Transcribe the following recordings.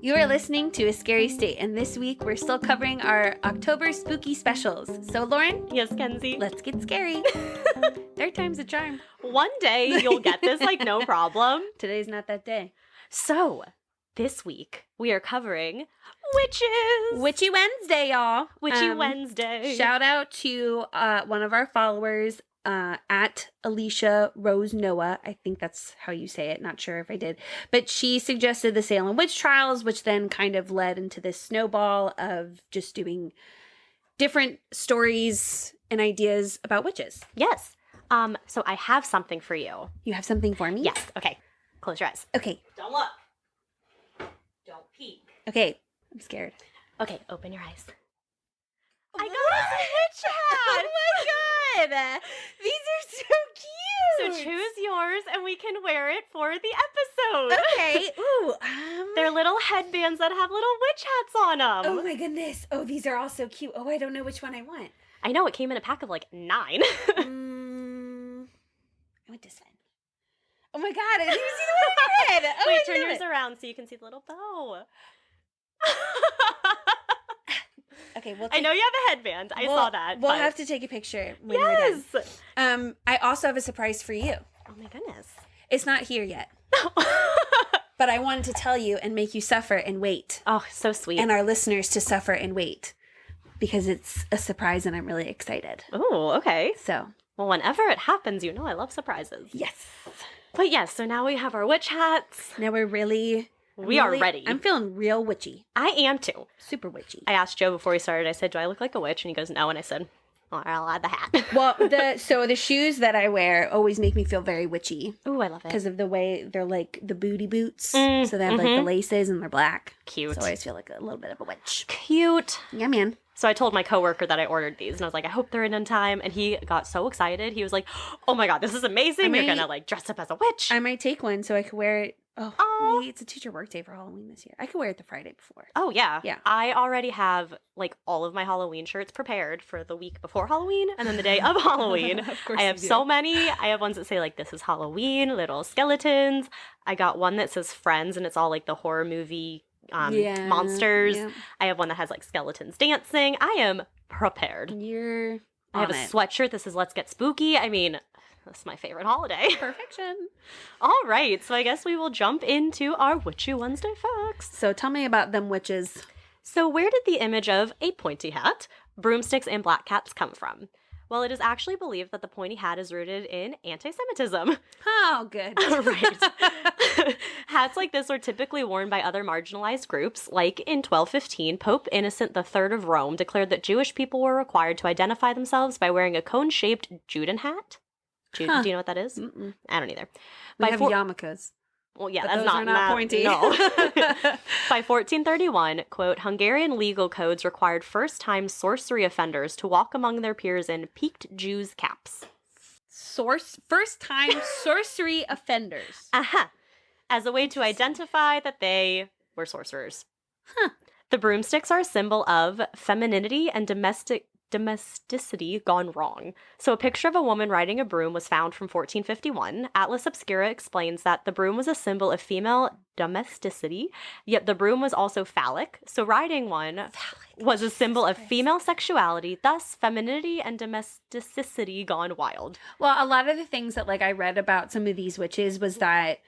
You are listening to A Scary State, and this week we're still covering our October spooky specials. So, Lauren? Yes, Kenzie? Let's get scary. Third time's a charm. One day you'll get this, like, no problem. Today's not that day. So, this week we are covering witches. Witchy Wednesday, y'all. Witchy Wednesday. Shout out to one of our followers, at Alicia Rose Noah. I think that's how you say it. Not sure if I did. But she suggested the Salem witch trials, which then kind of led into this snowball of just doing different stories and ideas about witches. Yes. So I have something for you. You have something for me? Yes. Okay. Close your eyes. Okay. Don't look. Don't peek. Okay. I'm scared. Okay, open your eyes. I got us a witch hat! Oh my god! These are so cute! So choose yours and we can wear it for the episode. Okay. Ooh. They're little headbands that have little witch hats on them. Oh my goodness. Oh, these are all so cute. Oh, I don't know which one I want. I know, it came in a pack of like 9. I want this one. Oh my god, I didn't even see the one in your head. Oh, Wait, turn yours around so you can see the little bow. Okay, well, I know you have a headband. I saw that. We'll have to take a picture when we're done. I also have a surprise for you. Oh my goodness. It's not here yet. But I wanted to tell you and make you suffer and wait. Oh, so sweet. And our listeners to suffer and wait. Because it's a surprise and I'm really excited. Oh, okay. So. Well, whenever it happens, you know I love surprises. Yes. But yes, so now we have our witch hats. Now we're really... We are ready. I'm feeling real witchy. I am too. Super witchy. I asked Joe before we started, I said, do I look like a witch? And he goes, no. And I said, well, I'll add the hat. Well, the shoes that I wear always make me feel very witchy. Ooh, I love it. Because of the way they're like the booty boots. So they have like the laces and they're black. Cute. So I always feel like a little bit of a witch. Cute. Yeah, man. So I told my coworker that I ordered these, and I was like, I hope they're in time. And he got so excited. He was like, oh my god, this is amazing. You're going to like dress up as a witch. I might take one so I could wear it. Oh, wait, it's a teacher work day for Halloween this year. I could wear it the Friday before. Oh, yeah. Yeah. I already have like all of my Halloween shirts prepared for the week before Halloween and then the day of Halloween. Of course I have so many. I have ones that say like, this is Halloween, little skeletons. I got one that says Friends, and it's all like the horror movie monsters. Yeah. I have one that has like skeletons dancing. I am prepared. I have a sweatshirt that says Let's Get Spooky. I mean, that's my favorite holiday. Perfection. All right, so I guess we will jump into our Witchy Wednesday facts. So tell me about them witches. So where did the image of a pointy hat, broomsticks, and black cats come from? Well, it is actually believed that the pointy hat is rooted in anti-Semitism. Oh, good. Right. Hats like this were typically worn by other marginalized groups. Like in 1215, Pope Innocent III of Rome declared that Jewish people were required to identify themselves by wearing a cone-shaped Juden hat. Do you know what that is? Mm-mm. I don't either. We have yarmulkes. Well, yeah, but that's those are not pointy. No. By 1431, quote, Hungarian legal codes required first-time sorcery offenders to walk among their peers in peaked Jews' caps. First-time sorcery offenders. As a way to identify that they were sorcerers. Huh. The broomsticks are a symbol of femininity and domesticity gone wrong. So a picture of a woman riding a broom was found from 1451. Atlas Obscura explains that the broom was a symbol of female domesticity, yet the broom was also phallic. So riding one was a symbol of female sexuality, thus femininity and domesticity gone wild. Well, a lot of the things that like I read about some of these witches was that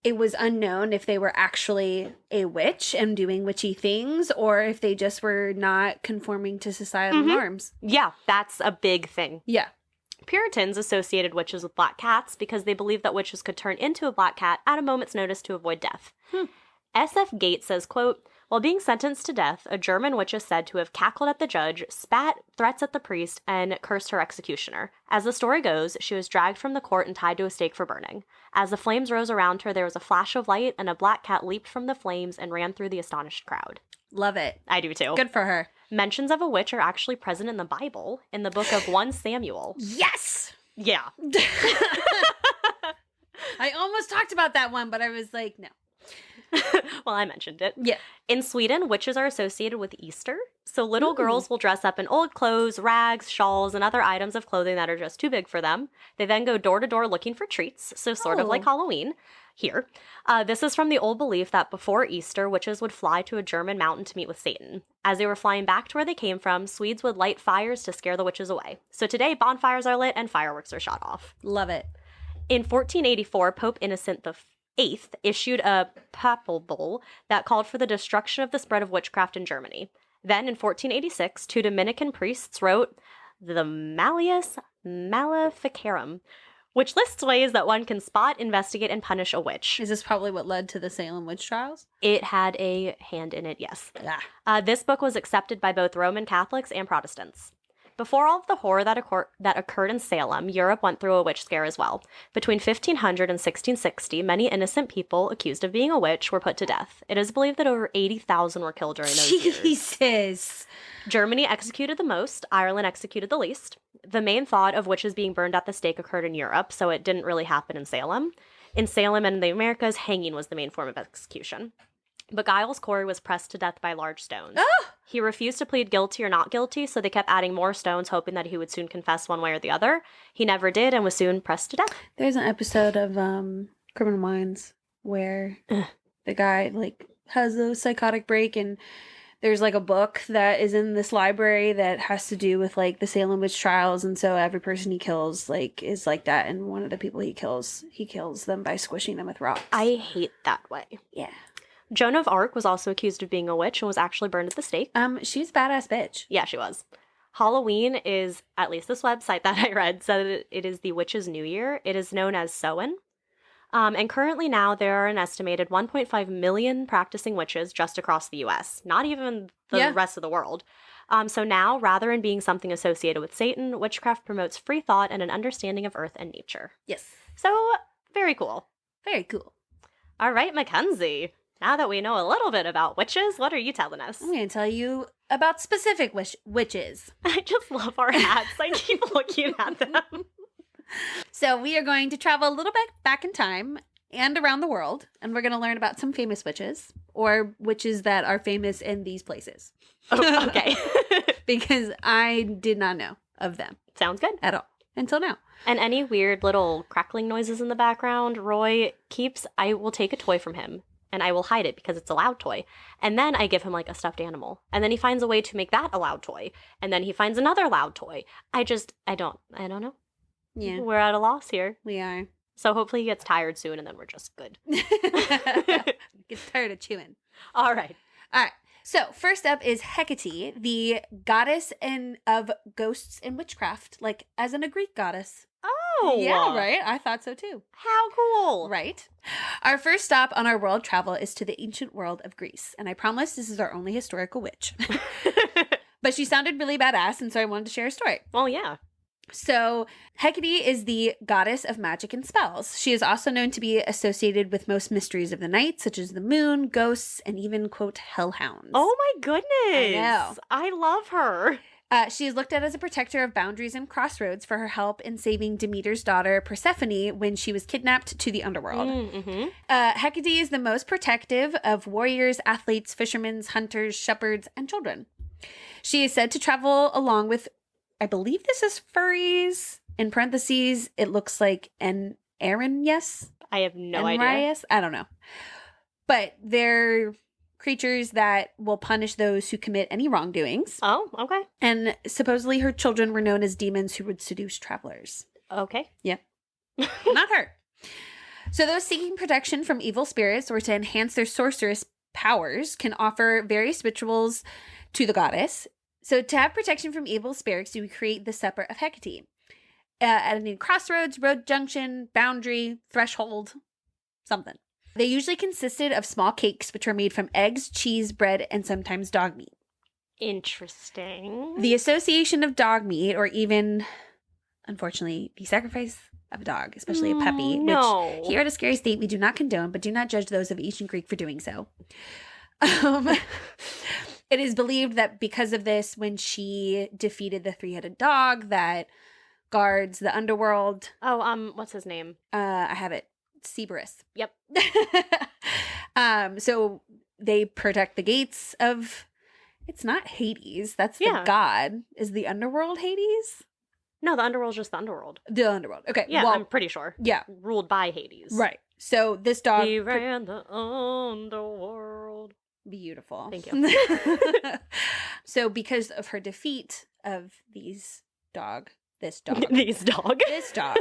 it was unknown if they were actually a witch and doing witchy things or if they just were not conforming to societal norms. Yeah, that's a big thing. Yeah. Puritans associated witches with black cats because they believed that witches could turn into a black cat at a moment's notice to avoid death. S.F. Gates says, quote, while being sentenced to death, a German witch is said to have cackled at the judge, spat threats at the priest, and cursed her executioner. As the story goes, she was dragged from the court and tied to a stake for burning. As the flames rose around her, there was a flash of light, and a black cat leaped from the flames and ran through the astonished crowd. Love it. I do too. Good for her. Mentions of a witch are actually present in the Bible, in the book of 1 Samuel. Yes! Yeah. I almost talked about that one, but I was like, no. Well, I mentioned it. Yeah. In Sweden, witches are associated with Easter. So little girls will dress up in old clothes, rags, shawls, and other items of clothing that are just too big for them. They then go door to door looking for treats, so sort of like Halloween. here. This is from the old belief that before Easter, witches would fly to a German mountain to meet with Satan. As they were flying back to where they came from, Swedes would light fires to scare the witches away. So today, bonfires are lit and fireworks are shot off. Love it. In 1484, Pope Innocent VIII issued a papal bull that called for the destruction of the spread of witchcraft in Germany. Then, in 1486, 2 Dominican priests wrote the Malleus Maleficarum, which lists ways that one can spot, investigate, and punish a witch. Is this probably what led to the Salem witch trials? It had a hand in it, yes. Yeah. This book was accepted by both Roman Catholics and Protestants. Before all of the horror that occurred in Salem, Europe went through a witch scare as well. Between 1500 and 1660, many innocent people accused of being a witch were put to death. It is believed that over 80,000 were killed during those years. Jesus! Germany executed the most, Ireland executed the least. The main thought of witches being burned at the stake occurred in Europe, so it didn't really happen in Salem. In Salem and the Americas, hanging was the main form of execution. But Giles Corey was pressed to death by large stones. Oh! He refused to plead guilty or not guilty, so they kept adding more stones, hoping that he would soon confess one way or the other. He never did and was soon pressed to death. There's an episode of Criminal Minds where the guy has a psychotic break, and there's a book that is in this library that has to do with the Salem witch trials, and so every person he kills is like that, and one of the people he kills them by squishing them with rocks. I hate that way. Yeah. Joan of Arc was also accused of being a witch and was actually burned at the stake. She's a badass bitch. Yeah, she was. Halloween is, at least this website that I read, said it is the witch's new year. It is known as Samhain. And currently now there are an estimated 1.5 million practicing witches just across the U.S., not even the rest of the world. So now, rather than being something associated with Satan, witchcraft promotes free thought and an understanding of earth and nature. Yes. So, very cool. Very cool. All right, Mackenzie. Now that we know a little bit about witches, what are you telling us? I'm going to tell you about specific witches. I just love our hats. I keep looking at them. So we are going to travel a little bit back in time and around the world, and we're going to learn about some famous witches, or witches that are famous in these places. Oh, okay. Because I did not know of them. Sounds good. At all. Until now. And any weird little crackling noises in the background, Roy I will take a toy from him. And I will hide it because it's a loud toy. And then I give him a stuffed animal. And then he finds a way to make that a loud toy. And then he finds another loud toy. I don't know. Yeah. We're at a loss here. We are. So hopefully he gets tired soon and then we're just good. Gets tired of chewing. All right. So first up is Hecate, the goddess of ghosts and witchcraft, as in a Greek goddess. Oh. Yeah, right? I thought so too. How cool. Right? Our first stop on our world travel is to the ancient world of Greece. And I promise this is our only historical witch. But she sounded really badass, and so I wanted to share a story. Well, yeah. So Hecate is the goddess of magic and spells. She is also known to be associated with most mysteries of the night, such as the moon, ghosts, and even, quote, hellhounds. Oh my goodness. I know. I love her. She is looked at as a protector of boundaries and crossroads for her help in saving Demeter's daughter Persephone when she was kidnapped to the underworld. Mm-hmm. Hecate is the most protective of warriors, athletes, fishermen, hunters, shepherds, and children. She is said to travel along with, I believe this is furries. In parentheses, it looks like an Aaron, yes? I have no idea. I don't know. But they're creatures that will punish those who commit any wrongdoings. Oh, okay. And supposedly her children were known as demons who would seduce travelers. Okay. Yep. Not her. So those seeking protection from evil spirits or to enhance their sorceress powers can offer various rituals to the goddess. So to have protection from evil spirits, you create the Supper of Hecate. At any crossroads, road junction, boundary, threshold, something. They usually consisted of small cakes, which were made from eggs, cheese, bread, and sometimes dog meat. Interesting. The association of dog meat, or even, unfortunately, the sacrifice of a dog, especially a puppy, which here at A Scary State we do not condone, but do not judge those of ancient Greek for doing so. It is believed that because of this, when she defeated the three-headed dog that guards the underworld. Oh, what's his name? I have it. Cerberus. Yep. So they protect the gates of. It's not Hades. That's the god. Is the underworld Hades? No, the underworld's just the underworld. The underworld. Okay. Yeah, well, I'm pretty sure. Yeah. Ruled by Hades. Right. So this dog... He ran the underworld. Beautiful. Thank you. So because of her defeat of this dog These dog. this dog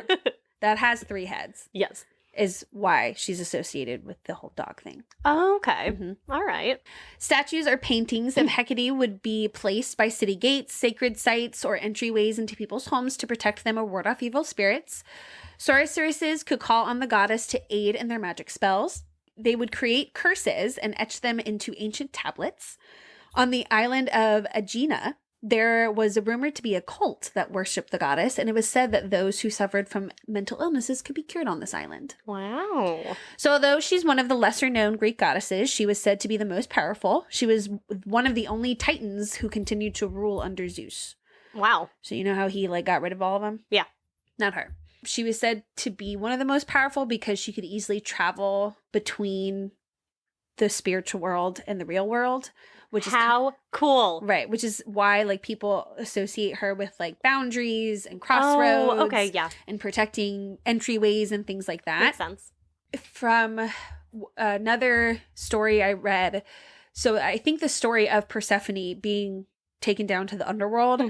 that has 3 heads Yes. is why she's associated with the whole dog thing. Okay. Mhm. All right. Statues or paintings of Hecate would be placed by city gates, sacred sites, or entryways into people's homes to protect them or ward off evil spirits. Sorceresses could call on the goddess to aid in their magic spells. They would create curses and etch them into ancient tablets. On the island of Aegina, there was rumored to be a cult that worshipped the goddess, and it was said that those who suffered from mental illnesses could be cured on this island. Wow. So although she's one of the lesser-known Greek goddesses, she was said to be the most powerful. She was one of the only titans who continued to rule under Zeus. Wow. So you know how he got rid of all of them? Yeah. Not her. She was said to be one of the most powerful because she could easily travel between the spiritual world and the real world, which is how cool. right, which is why people associate her with boundaries and crossroads. Oh, okay, yeah. And protecting entryways and things like that. Makes sense. From another story I read, so I think the story of Persephone being taken down to the underworld,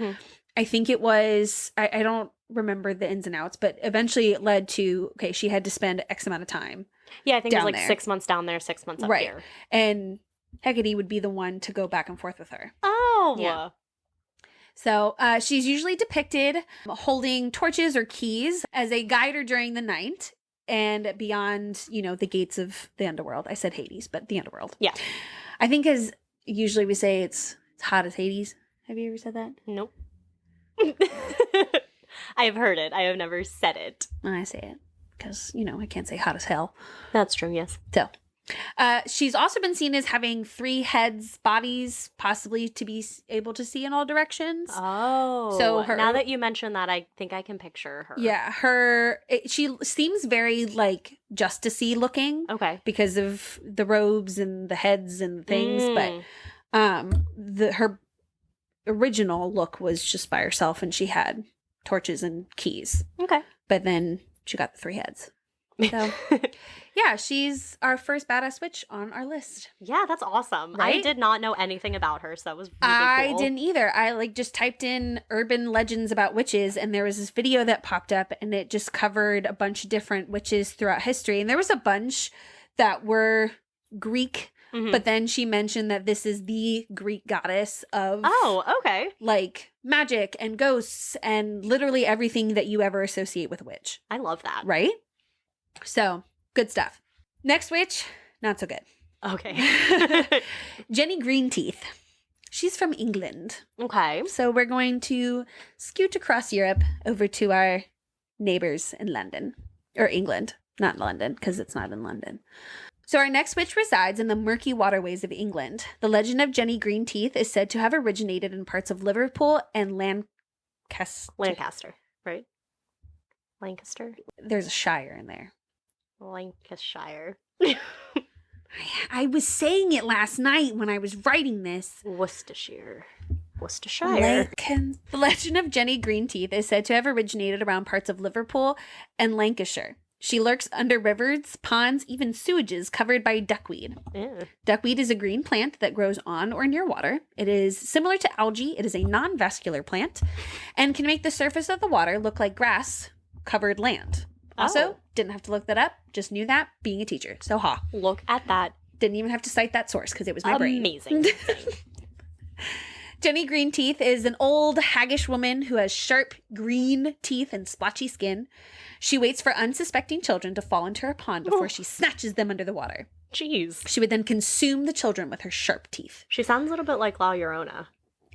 I think it was, I don't remember the ins and outs, but eventually it led to, okay, she had to spend X amount of time. Yeah, I think it was there. 6 months down there, 6 months up here. And Hecate would be the one to go back and forth with her. Oh. Yeah. So she's usually depicted holding torches or keys as a guide her during the night and beyond, the gates of the underworld. I said Hades, but the underworld. Yeah. I think as usually we say it's hot as Hades. Have you ever said that? Nope. I have heard it. I have never said it. I say it because, I can't say hot as hell. That's true, yes. So she's also been seen as having 3 heads, bodies, possibly to be able to see in all directions. Oh. So now that you mention that, I think I can picture her. Yeah, she seems very justice-y looking. Okay. Because of the robes and the heads and things, but her original look was just by herself, and she had torches and keys. Okay. But then she got the 3 heads. So, yeah, she's our first badass witch on our list. Yeah, that's awesome. Right? I did not know anything about her, so that was really cool. I didn't either. I just typed in urban legends about witches, and there was this video that popped up, and it just covered a bunch of different witches throughout history. And there was a bunch that were Greek, but then she mentioned that this is the Greek goddess of magic and ghosts and literally everything that you ever associate with a witch. I love that. Right? So, good stuff. Next witch, not so good. Okay. Jenny Greenteeth. She's from England. Okay. So we're going to scoot across Europe over to our neighbors in London. Or England. Not London, because it's not in London. So our next witch resides in the murky waterways of England. The legend of Jenny Greenteeth is said to have originated in parts of Liverpool and Lancaster, right? Lancaster? There's a shire in there. Lancashire. I was saying it last night when I was writing this. Worcestershire. The legend of Jenny Greenteeth is said to have originated around parts of Liverpool and Lancashire. She lurks under rivers, ponds, even sewages covered by duckweed. Ew. Duckweed is a green plant that grows on or near water. It is similar to algae. It is a non-vascular plant and can make the surface of the water look like grass-covered land. Also, didn't have to look that up. Just knew that being a teacher. So, Look at that. Didn't even have to cite that source because it was my brain. Amazing. Jenny Greenteeth is an old, haggish woman who has sharp green teeth and splotchy skin. She waits for unsuspecting children to fall into her pond before she snatches them under the water. Jeez. She would then consume the children with her sharp teeth. She sounds a little bit like La Llorona.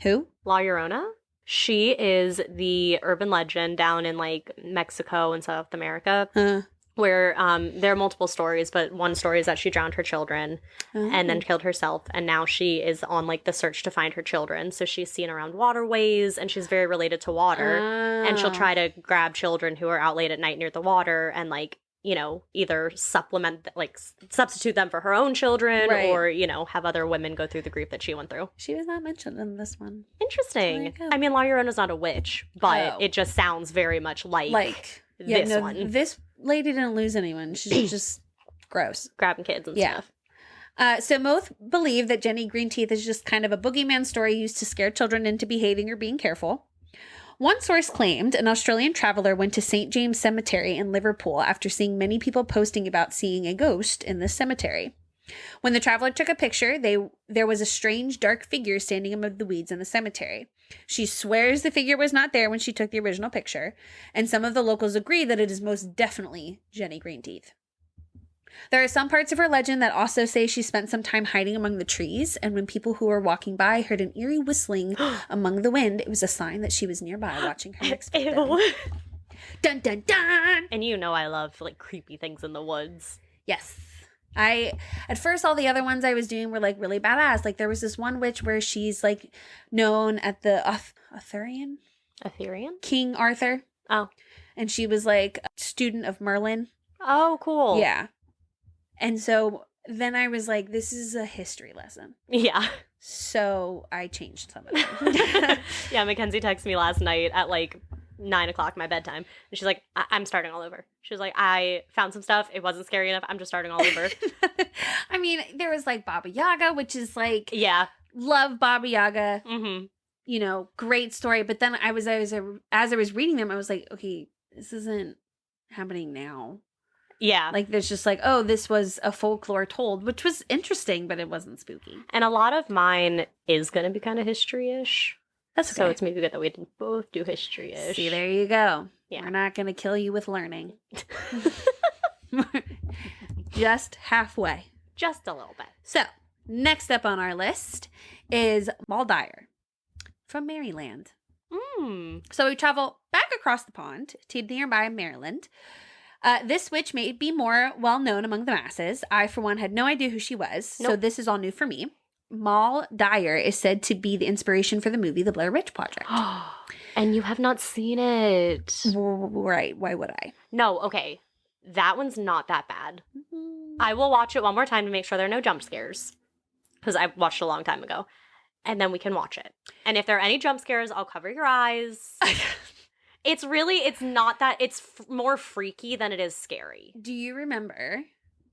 Who? La Llorona? She is the urban legend down in Mexico and South America. Where there are multiple stories, but one story is that she drowned her children and then killed herself, and now she is on the search to find her children. So she's seen around waterways, and she's very related to water, and she'll try to grab children who are out late at night near the water and either substitute them for her own children, or have other women go through the grief that she went through. She was not mentioned in this one. Interesting. I mean, La Llorona's not a witch, but it just sounds very much like this one. This lady didn't lose anyone. She's just Gross. grabbing kids and Yeah. stuff. So most believe that Jenny Greenteeth is just kind of a boogeyman story used to scare children into behaving or being careful. One source claimed an Australian traveler went to St. James Cemetery in Liverpool after seeing many people posting about seeing a ghost in this cemetery. When the traveler took a picture, there was a strange dark figure standing among the weeds in the cemetery. She swears the figure was not there when she took the original picture, and some of the locals agree that it is most definitely Jenny Greenteeth. There are some parts of her legend that also say she spent some time hiding among the trees, and when people who were walking by heard an eerie whistling among the wind, it was a sign that she was nearby watching her next victim. Ew. Dun dun dun! And you know I love like creepy things in the woods. Yes. At first, all the other ones I was doing were like really badass. Like there was this one witch where she's like known at the Arthurian? Ethereum? King Arthur. Oh. And she was like a student of Merlin. Oh, cool. Yeah. And so then I was like, this is a history lesson. Yeah. So I changed some of them. Yeah, Mackenzie texted me last night at like 9 o'clock my bedtime. And she's like, I'm starting all over. She was like, I found some stuff. It wasn't scary enough. I'm just starting all over. I mean, there was like Baba Yaga, which is like, Yeah. love Baba Yaga. Mm-hmm. You know, great story. But then as I was reading them, I was like, okay, this isn't happening now. Yeah. Like there's just like, oh, this was a folklore told, which was interesting, but it wasn't spooky. And a lot of mine is going to be kind of history-ish. That's okay. So it's maybe good that we didn't both do history-ish. See, there you go. Yeah. We're not going to kill you with learning. Just halfway. Just a little bit. So, next up on our list is Maul Dyer from Maryland. So we travel back across the pond to nearby Maryland. This witch may be more well known among the masses. I, for one, had no idea who she was, so this is all new for me. Maul Dyer is said to be the inspiration for the movie The Blair Witch Project. And you have not seen it. Right. Why would I? No, okay. That one's not that bad. I will watch it one more time to make sure there are no jump scares. Because I watched it a long time ago. And then we can watch it. And if there are any jump scares, I'll cover your eyes. It's not that, it's more freaky than it is scary. Do you remember?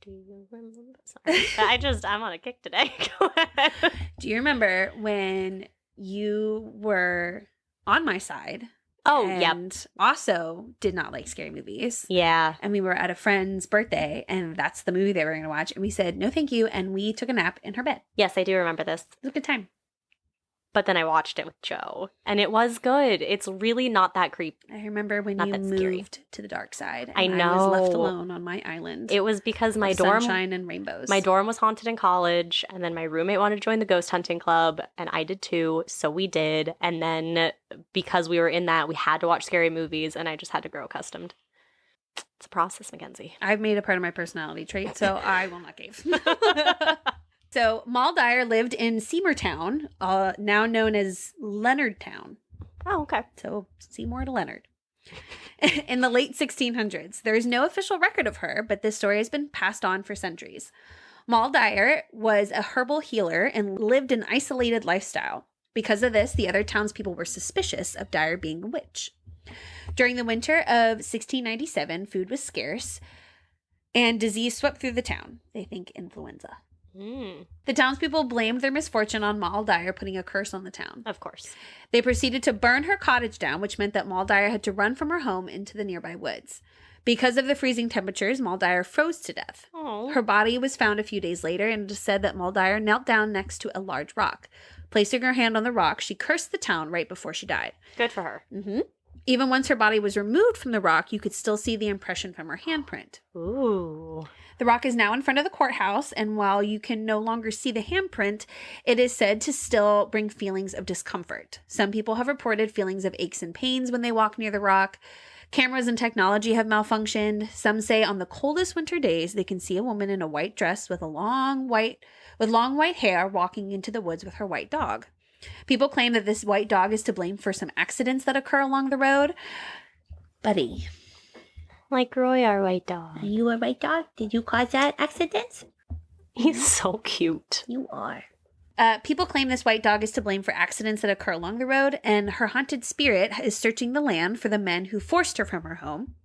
Sorry. I'm on a kick today. Go ahead. Do you remember when you were on my side? Oh, and also did not like scary movies. Yeah. And we were at a friend's birthday, and that's the movie they were going to watch. And we said, no, thank you. And we took a nap in her bed. Yes, I do remember this. It was a good time. But then I watched it with Joe, and it was good. It's really not that creepy. I remember when you moved to the dark side. I And know. I was left alone on my island. It was because my dorm, sunshine and rainbows. my dorm was haunted in college, and then my roommate wanted to join the ghost hunting club, and I did too, so we did. And then because we were in that, we had to watch scary movies, and I just had to grow accustomed. It's a process, Mackenzie. I've made a part of my personality trait, so I will not cave. So, Maul Dyer lived in Seymourtown, now known as Leonardtown. Oh, okay. So, Seymour to Leonard. In the late 1600s. There is no official record of her, but this story has been passed on for centuries. Maul Dyer was a herbal healer and lived an isolated lifestyle. Because of this, the other townspeople were suspicious of Dyer being a witch. During the winter of 1697, food was scarce, and disease swept through the town. They think influenza. The townspeople blamed their misfortune on Maul Dyer putting a curse on the town. Of course. They proceeded to burn her cottage down, which meant that Maul Dyer had to run from her home into the nearby woods. Because of the freezing temperatures, Maul Dyer froze to death. Oh. Her body was found a few days later, and it is said that Maul Dyer knelt down next to a large rock. Placing her hand on the rock, she cursed the town right before she died. Good for her. Mm-hmm. Even once her body was removed from the rock, you could still see the impression from her handprint. Ooh. The rock is now in front of the courthouse, and while you can no longer see the handprint, it is said to still bring feelings of discomfort. Some people have reported feelings of aches and pains when they walk near the rock. Cameras and technology have malfunctioned. Some say on the coldest winter days, they can see a woman in a white dress with long white hair walking into the woods with her white dog. People claim that this white dog is to blame for some accidents that occur along the road. Buddy. Like Roy, our white dog. Are you a white dog? Did you cause that accident? He's so cute. You are. People claim this white dog is to blame for accidents that occur along the road, and her haunted spirit is searching the land for the men who forced her from her home.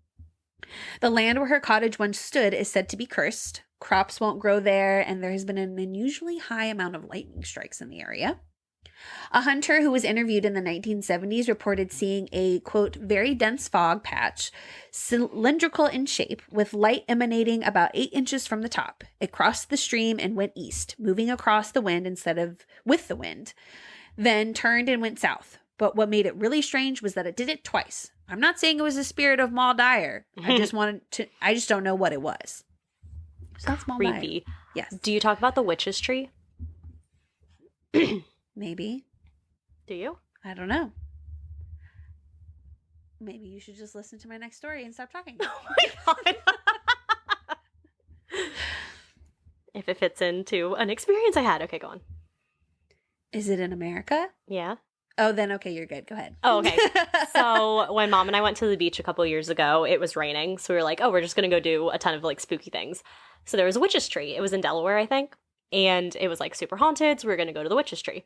The land where her cottage once stood is said to be cursed. crops won't grow there, and there has been an unusually high amount of lightning strikes in the area. A hunter who was interviewed in the 1970s reported seeing a, quote, very dense fog patch, cylindrical in shape, with light emanating about 8 inches from the top. It crossed the stream and went east, moving across the wind instead of with the wind, then turned and went south. But what made it really strange was that it did it twice. I'm not saying it was the spirit of Maul Dyer. I just don't know what it was. So that's Maul Dyer. Creepy. Yes. Do you talk about the witch's tree? Maybe. Do you? I don't know. Maybe you should just listen to my next story and stop talking. Oh my god. If it fits into an experience I had. Okay, go on. Is it in America? Yeah. Oh, then okay, you're good. Go ahead. Oh, okay. So when Mom and I went to the beach a couple years ago, it was raining. So we were like, oh, we're just going to go do a ton of like spooky things. So there was a witch's tree. It was in Delaware, I think. And it was like super haunted. So we were going to go to the witch's tree.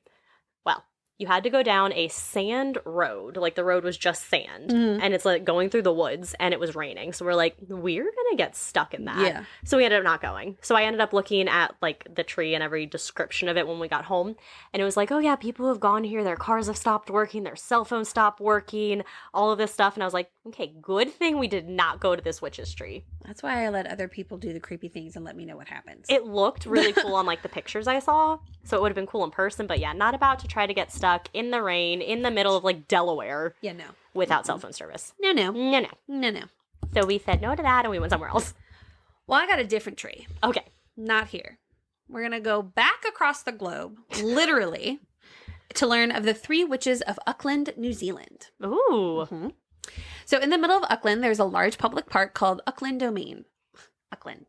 Well, you had to go down a sand road. Like the road was just sand. Mm. And it's like going through the woods and it was raining. So we're like, we're going to get stuck in that. Yeah. So we ended up not going. So I ended up looking at like the tree and every description of it when we got home. And it was like, oh yeah, people have gone here. Their cars have stopped working. Their cell phones stopped working. All of this stuff. And I was like, okay, good thing we did not go to this witch's tree. That's why I let other people do the creepy things and let me know what happens. It looked really cool on like the pictures I saw. So it would have been cool in person. But yeah, not about to try to get stuck in the rain in the middle of like Delaware. Yeah, no. Without cell phone service. No. No. So we said no to that and we went somewhere else. Well, I got a different tree. Okay. Not here. We're going to go back across the globe, literally, to learn of the 3 witches of Auckland, New Zealand. Ooh. Mm-hmm. So in the middle of Auckland, there's a large public park called Auckland Domain. Auckland.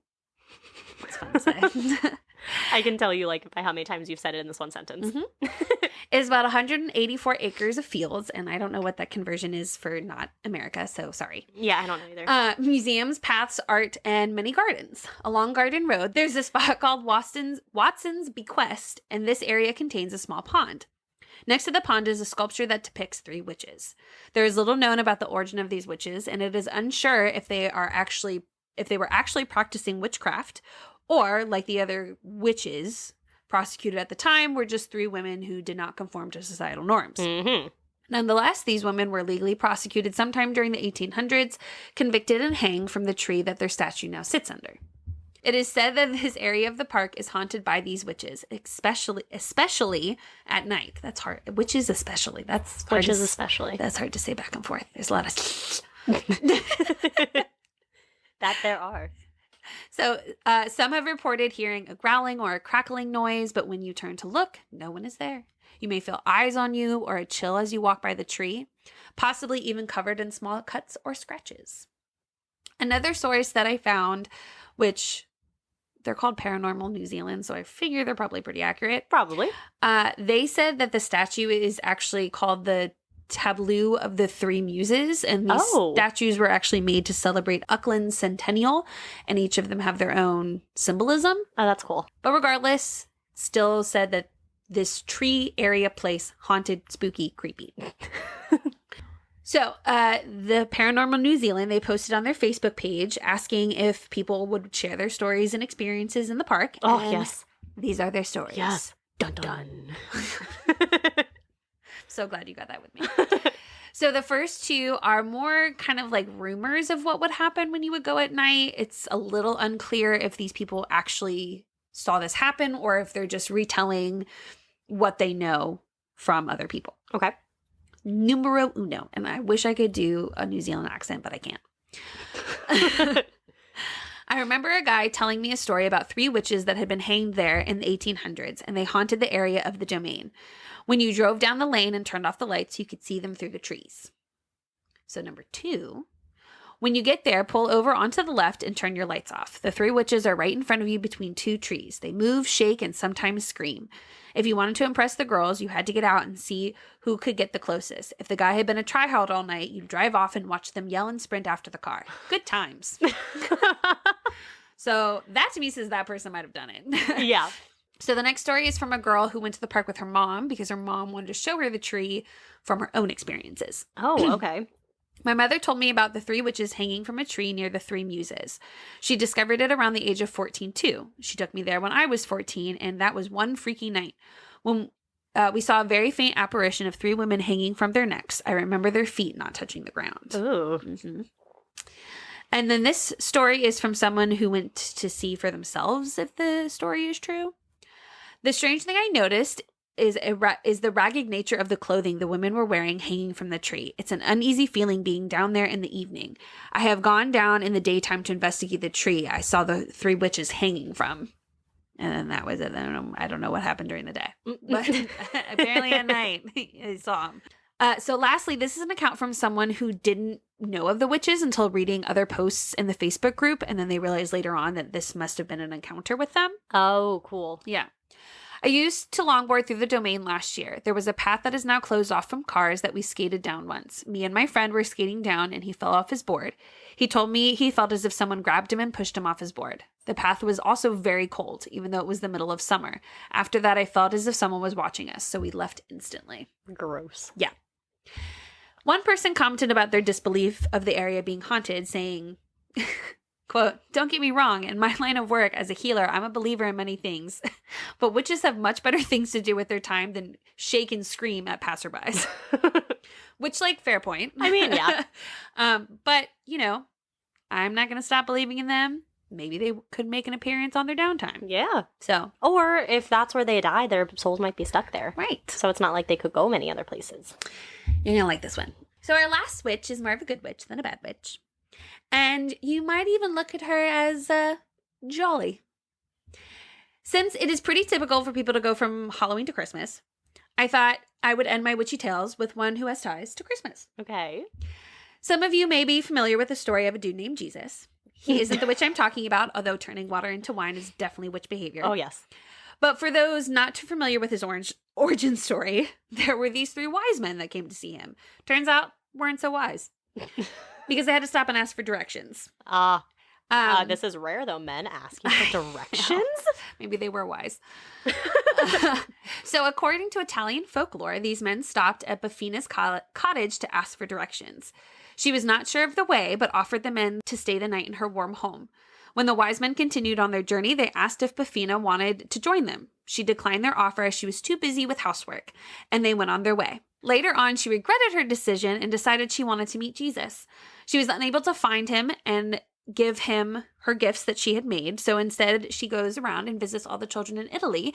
It's fun to say. I can tell you like by how many times you've said it in this one sentence. Mm-hmm. It's about 184 acres of fields, and I don't know what that conversion is for not America, so sorry. Yeah, I don't know either. Museums, paths, art, and many gardens. Along Garden Road, there's a spot called Watson's Bequest, and this area contains a small pond. Next to the pond is a sculpture that depicts 3 witches. There is little known about the origin of these witches, and it is unsure if they were actually practicing witchcraft, or like the other witches prosecuted at the time were just 3 women who did not conform to societal norms. Mm-hmm. Nonetheless, these women were legally prosecuted sometime during the 1800s, convicted and hanged from the tree that their statue now sits under. It is said that this area of the park is haunted by these witches, especially at night. That's hard. Witches especially. That's hard. Witches especially. That's hard to say back and forth. There's a lot of that there are. So some have reported hearing a growling or a crackling noise, but when you turn to look, no one is there. You may feel eyes on you or a chill as you walk by the tree, possibly even covered in small cuts or scratches. Another source that I found, which they're called Paranormal New Zealand, so I figure they're probably pretty accurate. Probably. They said that the statue is actually called the Tableau of the 3 Muses, and these statues were actually made to celebrate Auckland's centennial, and each of them have their own symbolism. Oh, that's cool. But regardless, still said that this tree area place haunted, spooky, creepy. So, the Paranormal New Zealand, they posted on their Facebook page asking if people would share their stories and experiences in the park. Oh, and yes. These are their stories. Yes. Dun dun. So glad you got that with me. So the first 2 are more kind of like rumors of what would happen when you would go at night. It's a little unclear if these people actually saw this happen or if they're just retelling what they know from other people. Okay. Numero uno. And I wish I could do a New Zealand accent, but I can't. I remember a guy telling me a story about 3 witches that had been hanged there in the 1800s, and they haunted the area of the domain. When you drove down the lane and turned off the lights, you could see them through the trees. So number 2, when you get there, pull over onto the left and turn your lights off. The 3 witches are right in front of you between 2 trees. They move, shake, and sometimes scream. If you wanted to impress the girls, you had to get out and see who could get the closest. If the guy had been a tryhard all night, you'd drive off and watch them yell and sprint after the car. Good times. So that to me says that person might have done it. Yeah. So the next story is from a girl who went to the park with her mom because her mom wanted to show her the tree from her own experiences. Oh, okay. My mother told me about the 3 witches hanging from a tree near the 3 muses. She discovered it around the age of 14 too. She took me there when I was 14, and that was one freaky night. When we saw a very faint apparition of 3 women hanging from their necks. I remember their feet not touching the ground. Ooh. Mm-hmm. And then this story is from someone who went to see for themselves if the story is true. The strange thing I noticed is the ragged nature of the clothing the women were wearing hanging from the tree. It's an uneasy feeling being down there in the evening. I have gone down in the daytime to investigate the tree I saw the 3 witches hanging from. And then that was it. I don't know what happened during the day. But apparently at night, I saw them. So lastly, this is an account from someone who didn't know of the witches until reading other posts in the Facebook group. And then they realized later on that this must have been an encounter with them. Oh, cool. Yeah. I used to longboard through the domain last year. There was a path that is now closed off from cars that we skated down once. Me and my friend were skating down and he fell off his board. He told me he felt as if someone grabbed him and pushed him off his board. The path was also very cold, even though it was the middle of summer. After that, I felt as if someone was watching us, so we left instantly. Gross. Yeah. One person commented about their disbelief of the area being haunted, saying, quote, "Don't get me wrong, in my line of work as a healer, I'm a believer in many things, but witches have much better things to do with their time than shake and scream at passerbys." Which, like, fair point. I mean, yeah. But, you know, I'm not going to stop believing in them. Maybe they could make an appearance on their downtime. Yeah. So. Or if that's where they die, their souls might be stuck there. Right. So it's not like they could go many other places. You're going to like this one. So our last witch is more of a good witch than a bad witch. And you might even look at her as jolly. Since it is pretty typical for people to go from Halloween to Christmas, I thought I would end my witchy tales with one who has ties to Christmas. Okay. Some of you may be familiar with the story of a dude named Jesus. He isn't the witch I'm talking about, although turning water into wine is definitely witch behavior. Oh, yes. But for those not too familiar with his origin story, there were these 3 wise men that came to see him. Turns out, weren't so wise. Because they had to stop and ask for directions. This is rare, though, men asking for directions. Maybe they were wise. So according to Italian folklore, these men stopped at Buffina's cottage to ask for directions. She was not sure of the way, but offered the men to stay the night in her warm home. When the wise men continued on their journey, they asked if Buffina wanted to join them. She declined their offer as she was too busy with housework, and they went on their way. Later on, she regretted her decision and decided she wanted to meet Jesus. She was unable to find him and give him her gifts that she had made, so instead she goes around and visits all the children in Italy,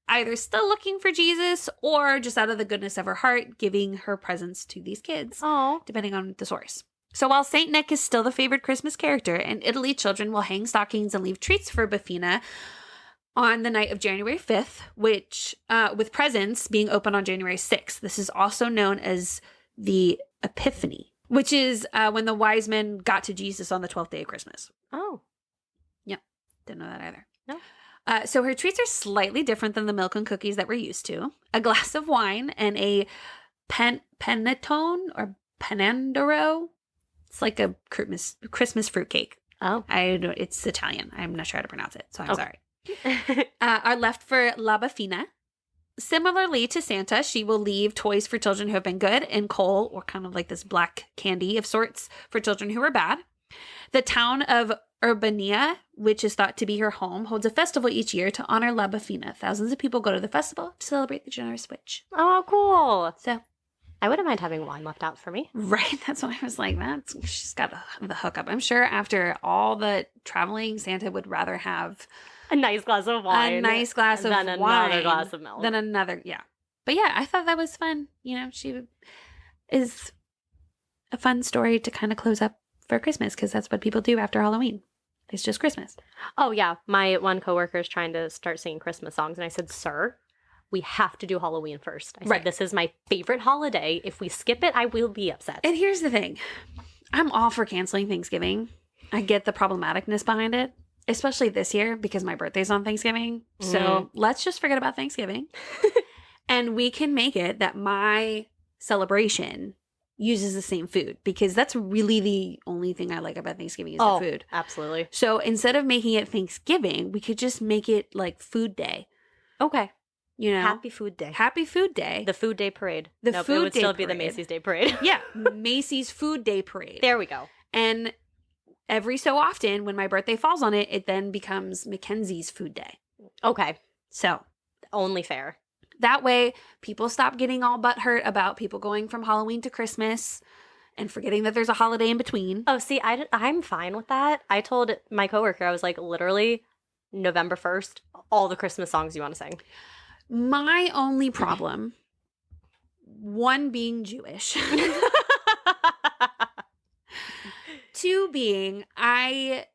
either still looking for Jesus or just out of the goodness of her heart, giving her presents to these kids, depending on the source. So while Saint Nick is still the favored Christmas character, in Italy children will hang stockings and leave treats for Buffina on the night of January 5th, which with presents being open on January 6th. This is also known as the Epiphany, which is when the wise men got to Jesus on the 12th day of Christmas. Oh. Yep. Didn't know that either. No. So her treats are slightly different than the milk and cookies that we're used to. A glass of wine and a panettone or panandoro. It's like a Christmas fruitcake. Oh. It's Italian. I'm not sure how to pronounce it, so I'm sorry. Are left for La Buffina. Similarly to Santa, she will leave toys for children who have been good and coal, or kind of like this black candy of sorts, for children who are bad. The town of Urbania, which is thought to be her home, holds a festival each year to honor La Buffina. Thousands of people go to the festival to celebrate the generous witch. Oh, cool. So I wouldn't mind having wine left out for me. Right. That's what I was like. She's got the hookup. I'm sure after all the traveling, Santa would rather have a nice glass of wine. A nice glass of wine. Then another glass of milk. Then another, yeah. But yeah, I thought that was fun. You know, she is a fun story to kind of close up for Christmas, because that's what people do after Halloween. It's just Christmas. Oh, yeah. My one coworker is trying to start singing Christmas songs, and I said, "Sir, we have to do Halloween first." I said, "This is my favorite holiday. If we skip it, I will be upset." And here's the thing. I'm all for canceling Thanksgiving. I get the problematicness behind it, especially this year because my birthday's on Thanksgiving. So let's just forget about Thanksgiving. And we can make it that my celebration uses the same food, because that's really the only thing I like about Thanksgiving is the food. Absolutely. So instead of making it Thanksgiving, we could just make it like food day. Okay. you know. Happy Food Day. Happy Food Day. The Food Day Parade. The nope, Food it would Day still be the Parade. Macy's Day Parade. Yeah, Macy's Food Day Parade. There we go. And every so often, when my birthday falls on it, it then becomes Mackenzie's Food Day. Okay. So Only fair. that way, people stop getting all butthurt about people going from Halloween to Christmas and forgetting that there's a holiday in between. Oh, see, I'm fine with that. I told my coworker, I was like, literally, November 1st, all the Christmas songs you want to sing. My only problem, one being Jewish, two being I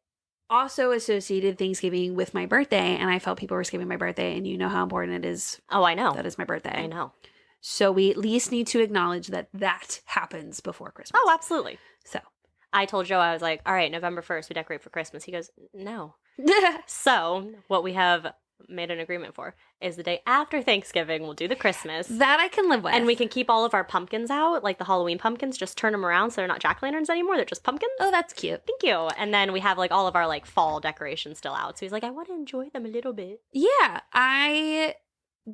also associated Thanksgiving with my birthday, and I felt people were skipping my birthday, and you know how important it is. Oh, I know. That is my birthday. I know. So we at least need to acknowledge that that happens before Christmas. Oh, absolutely. So I told Joe, I was like, all right, November 1st, we decorate for Christmas. He goes, no. So what we have made an agreement for is the day after Thanksgiving, we'll do the Christmas. that I can live with. And we can keep all of our pumpkins out, like the Halloween pumpkins, just turn them around so they're not jack-o'-lanterns anymore. They're just pumpkins. Oh, that's cute. Thank you. And then we have like all of our like fall decorations still out. So he's like, I want to enjoy them a little bit. Yeah, I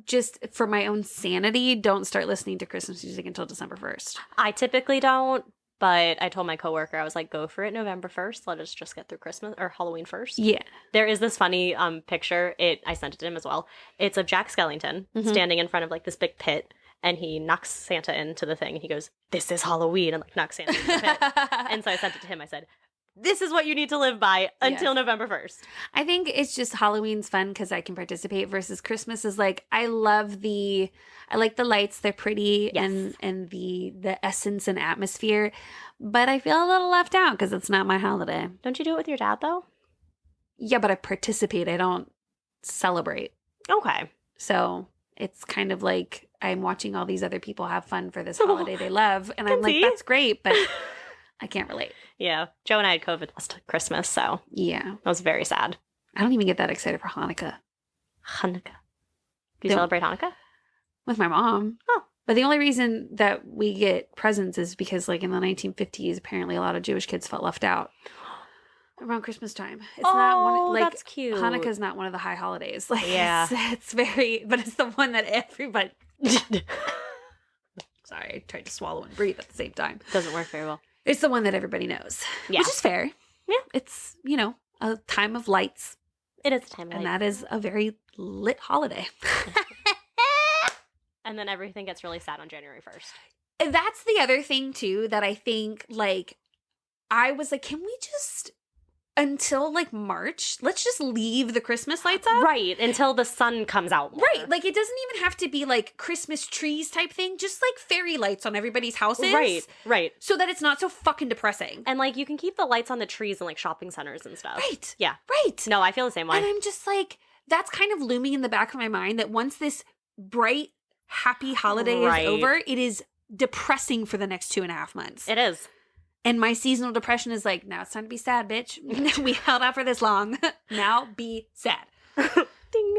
just, for my own sanity, don't start listening to Christmas music until December 1st. I typically don't, but I told my coworker, I was like, go for it November 1st. Let us just get through Christmas or Halloween first. Yeah. There is this funny picture. I sent it to him as well. It's of Jack Skellington standing in front of like this big pit, and he knocks Santa into the thing, and he goes, "This is Halloween," and like knocks Santa into the pit. And so I sent it to him. I said, this is what you need to live by until November 1st. I think it's just Halloween's fun because I can participate versus Christmas is like, I like the lights. They're pretty Yes. and the essence and atmosphere, but I feel a little left out because it's not my holiday. Don't you do it with your dad though? Yeah, but I participate. I don't celebrate. Okay. So it's kind of like I'm watching all these other people have fun for this holiday they love. And I'm like, Kenzie. that's great, but I can't relate. Yeah. Joe and I had COVID last Christmas, so Yeah. I was very sad. I don't even get that excited for Hanukkah Hanukkah. Do you Don't- celebrate Hanukkah? with my mom. Oh. But the only reason that we get presents is because, like, in the 1950s, apparently a lot of Jewish kids felt left out around Christmas time. It's not one, like, that's cute. Hanukkah's not one of the high holidays. Like, Yeah. it's very, but it's the one that everybody. Sorry, I tried to swallow and breathe at the same time. Doesn't work very well. It's the one that everybody knows, Yeah. which is fair. Yeah. It's, a time of lights, It is a time of and light. that is a very lit holiday. And then everything gets really sad on January 1st. And that's the other thing, too, that I think, like, I was like, can we just, until, like, March, let's just leave the Christmas lights up? Right, until the sun comes out more. Right. Like, it doesn't even have to be, like, Christmas trees type thing. Just, like, fairy lights on everybody's houses. Right. So that it's not so fucking depressing. And, like, you can keep the lights on the trees in, like, shopping centers and stuff. Right. Yeah. Right. No, I feel the same way. And I'm just like, that's kind of looming in the back of my mind that once this bright, happy holiday Right. is over, it is depressing for the next 2.5 months. It is. And my seasonal depression is like, now it's time to be sad, bitch. We held out for this long. Now be sad. Ding.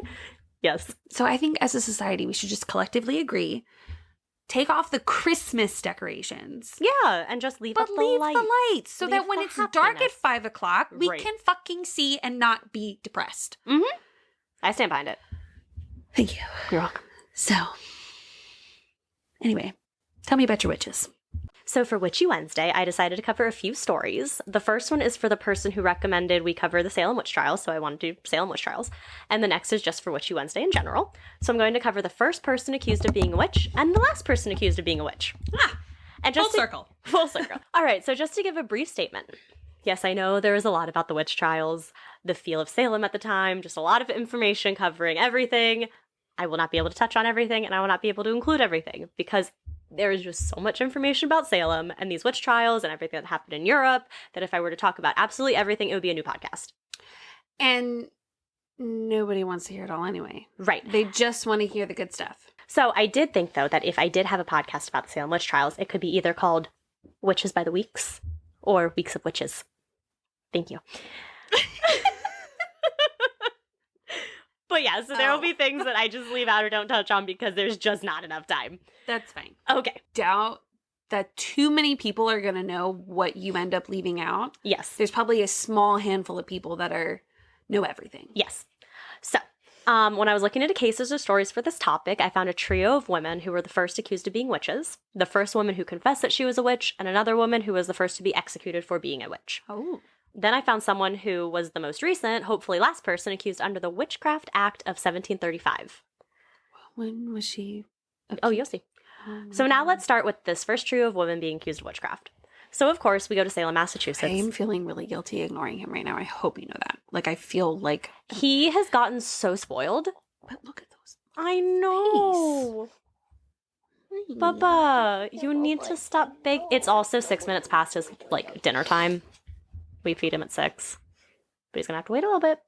Yes. So I think as a society, we should just collectively agree, take off the Christmas decorations. Yeah, and just leave But up the leave light. the lights so that Leave when the it's dark at happiness. 5 o'clock, we Right. can fucking see and not be depressed. I stand behind it. Thank you. You're welcome. So, anyway, tell me about your witches. So for Witchy Wednesday, I decided to cover a few stories. The first one is for the person who recommended we cover the Salem Witch Trials, so I want to do Salem Witch Trials. And the next is just for Witchy Wednesday in general. So I'm going to cover the first person accused of being a witch and the last person accused of being a witch. And just Full circle. Full circle. All right, so just to give a brief statement. Yes, I know there was a lot about the witch trials, the feel of Salem at the time, just a lot of information covering everything. I will not be able to touch on everything, and I will not be able to include everything because there is just so much information about Salem and these witch trials and everything that happened in Europe that if I were to talk about absolutely everything, it would be a new podcast. And nobody wants to hear it all anyway. Right. They just want to hear the good stuff. So I did think, though, that if I did have a podcast about the Salem witch trials, it could be either called Witches by the Weeks or Weeks of Witches. Thank you. But yeah, so there will be things that I just leave out or don't touch on because there's just not enough time. That's fine. Okay. Doubt that too many people are going to know what you end up leaving out. Yes. There's probably a small handful of people that know everything. Yes. So When I was looking into cases or stories for this topic, I found a trio of women who were the first accused of being witches, the first woman who confessed that she was a witch, and another woman who was the first to be executed for being a witch. Oh. Then I found someone who was the most recent, hopefully last person, accused under the Witchcraft Act of 1735. When was she? Oh, you'll see. So now let's start with this first trio of women being accused of witchcraft. So, of course, we go to Salem, Massachusetts. I am feeling really guilty ignoring him right now. I hope you know that. Like, I feel like... He has gotten so spoiled. But look at those. I know. Bubba, you need to stop big. It's also 6 minutes past his, dinner time. We feed him at 6. But he's going to have to wait a little bit.